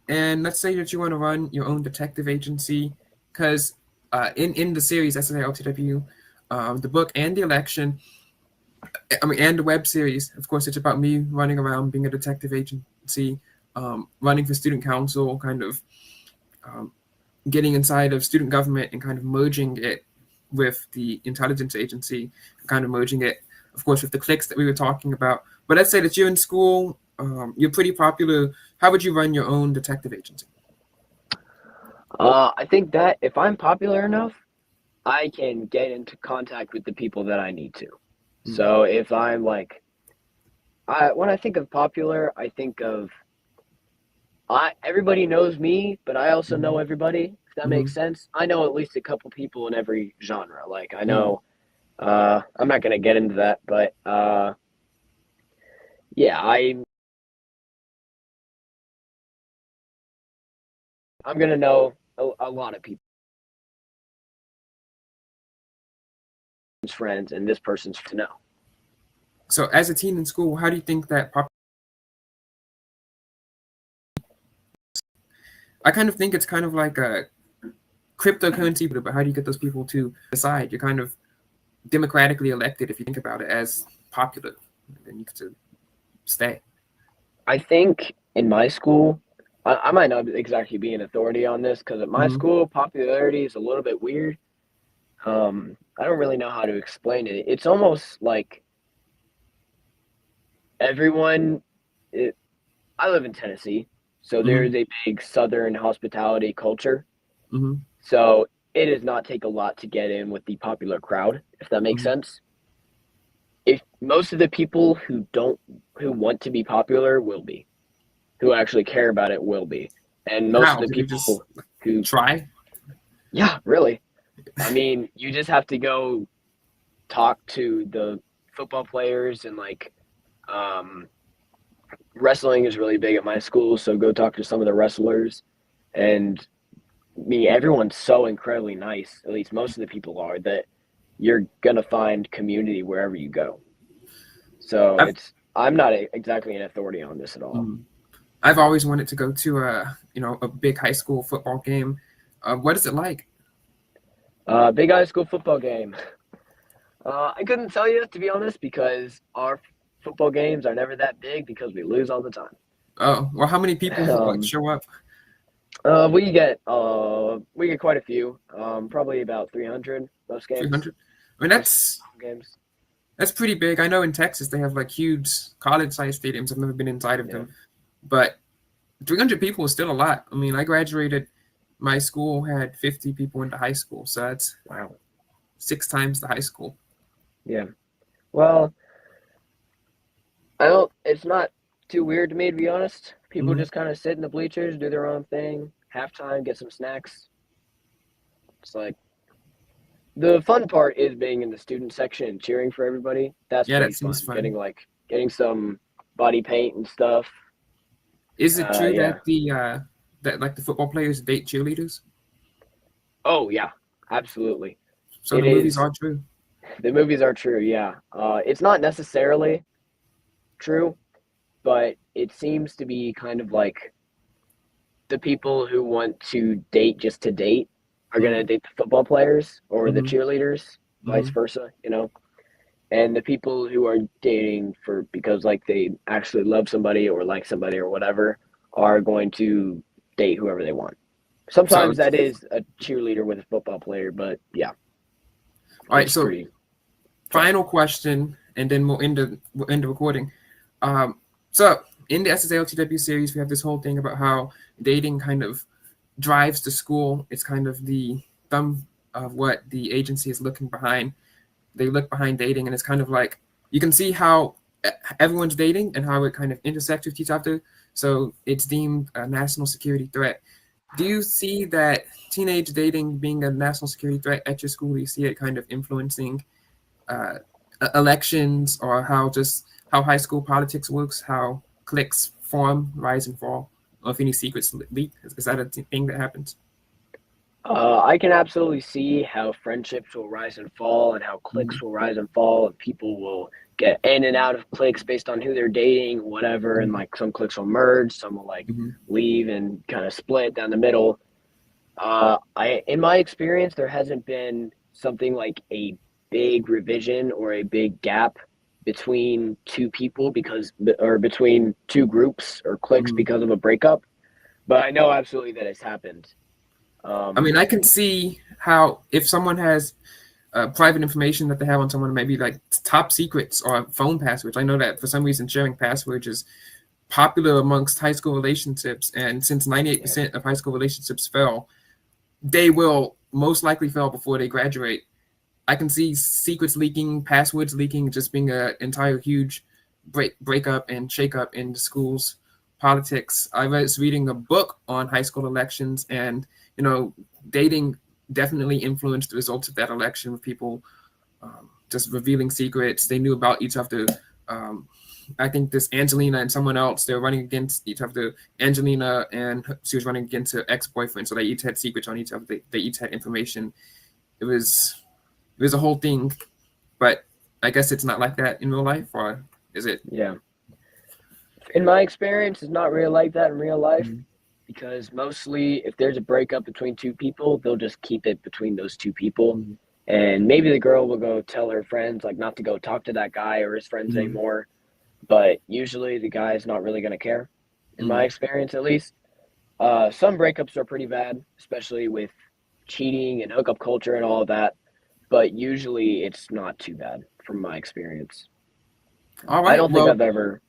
and let's say that you want to run your own detective agency, because in the series SNLTW, the book and the election, and the web series, of course, it's about me running around being a detective agency, running for student council, kind of getting inside of student government and kind of merging it with the intelligence agency, kind of merging it, of course, with the cliques that we were talking about. But let's say that you're in school, you're pretty popular. How would you run your own detective agency? I think that if I'm popular enough, I can get into contact with the people that I need to. So if I'm like, when I think of popular, I think of everybody knows me, but I also know everybody. If that makes sense, I know at least a couple people in every genre. Like I know, I'm not gonna get into that, but yeah, I'm gonna know a lot of people. Friends and this person's to know. So as a teen in school, how do you think that I kind of think it's kind of like a cryptocurrency, but how do you get those people to decide? You're kind of democratically elected if you think about it as popular, then you get to stay. I think in my school, I might not exactly be an authority on this because at my school, popularity is a little bit weird. I don't really know how to explain it. It's almost like everyone. I live in Tennessee, so there's a big Southern hospitality culture. So it does not take a lot to get in with the popular crowd, if that makes sense. If most of the people who want to be popular will be, who actually care about it will be, and most of the Did you just people who try? yeah, really. I mean, you just have to go talk to the football players and like wrestling is really big at my school, so go talk to some of the wrestlers. And everyone's so incredibly nice, at least most of the people are, that you're gonna find community wherever you go. So I'm not exactly an authority on this at all. I've always wanted to go to a big high school football game. What is it like? Big high school football game. I couldn't tell you, to be honest, because our football games are never that big because we lose all the time. Oh, well, how many people show up? We get quite a few. Probably about 300 most games. 300. I mean, that's games. That's pretty big. I know in Texas they have like huge college-sized stadiums. I've never been inside of them, but 300 people is still a lot. I mean, I graduated. My school had 50 people into high school, so that's 6 times the high school. Yeah. Well, it's not too weird to me, to be honest. People just kind of sit in the bleachers, do their own thing, halftime, get some snacks. It's like the fun part is being in the student section and cheering for everybody. That's pretty fun. Getting some body paint and stuff. Is it true that the football players date cheerleaders? Oh yeah, absolutely. So the movies are true. The movies are true, yeah. It's not necessarily true, but it seems to be kind of like the people who want to date just to date are going to date the football players or the Mhm. cheerleaders, vice versa, you know. And the people who are dating for because like they actually love somebody or like somebody or whatever are going to date whoever they want. So, Sometimes that is a cheerleader with a football player, but yeah, all right. it's So, pretty. Sorry. final question, and then we'll end the recording. So in the SSALTW series, we have this whole thing about how dating kind of drives the school. It's kind of the thumb of what the agency is looking behind. They look behind dating, and it's kind of like you can see how everyone's dating and how it kind of intersects with each other. So it's deemed a national security threat. Do you see that teenage dating being a national security threat at your school? Do you see it kind of influencing uh, elections, or how high school politics works, how cliques form, rise and fall, or if any secrets leak? Is that a thing that happens? I can absolutely see how friendships will rise and fall, and how Mm-hmm. cliques will rise and fall, and people will get in and out of cliques based on who they're dating, whatever. And like some cliques will merge, some will like Mm-hmm. leave and kind of split down the middle. In my experience, there hasn't been something like a big revision or a big gap between two people or between two groups or cliques Mm-hmm. because of a breakup. But I know absolutely that it's happened. I Um, mean, I can see how if someone has private information that they have on someone, maybe like top secrets or phone passwords. I know that for some reason sharing passwords is popular amongst high school relationships, and since yeah, 98% of high school relationships fail, they will most likely fail before they graduate. I can see secrets leaking, passwords leaking, just being an entire huge breakup and shakeup in the schools politics. I was reading a book on high school elections, and dating definitely influenced the results of that election, with people just revealing secrets they knew about each other. Um, I think this Angelina and someone else, they were running against each other. Angelina, and she was running against her ex-boyfriend, so they each had secrets on each other. They each had information. It was it was a whole thing, but I guess it's not like that in real life, or is it? yeah. In my experience, it's not really like that in real life Mm-hmm. because mostly if there's a breakup between two people, they'll just keep it between those two people. And maybe the girl will go tell her friends, like, not to go talk to that guy or his friends Mm-hmm. anymore. But usually the guy's not really going to care, in my Mm-hmm. experience at least. Some breakups are pretty bad, especially with cheating and hookup culture and all of that. But usually it's not too bad from my experience. All I right. don't think Well, I've ever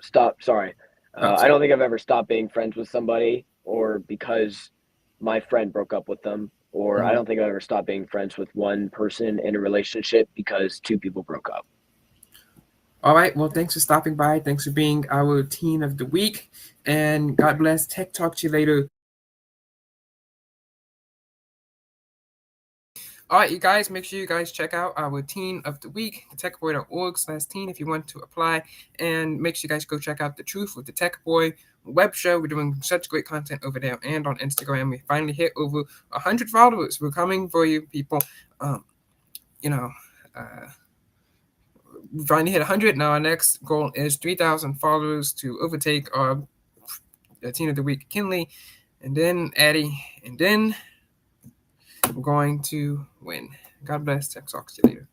stopped. Sorry. oh, I sorry. don't think I've ever stopped being friends with somebody or because my friend broke up with them. Or I Mm-hmm. don't think I've ever stopped being friends with one person in a relationship because two people broke up. All right. Well, thanks for stopping by. Thanks for being our teen of the week, and God bless. Tech talk to you later. All right, you guys, make sure you guys check out our Teen of the Week, thetechboy.org/teen if you want to apply. And make sure you guys go check out The Truth with the Tech Boy web show. We're doing such great content over there and on Instagram. We finally hit over 100 followers. We're coming for you, people. Um, you know, uh, we finally hit 100. Now our next goal is 3,000 followers to overtake our Teen of the Week, Kinley, and then Addie, and then we're going to win. God bless. Tech talks to you later.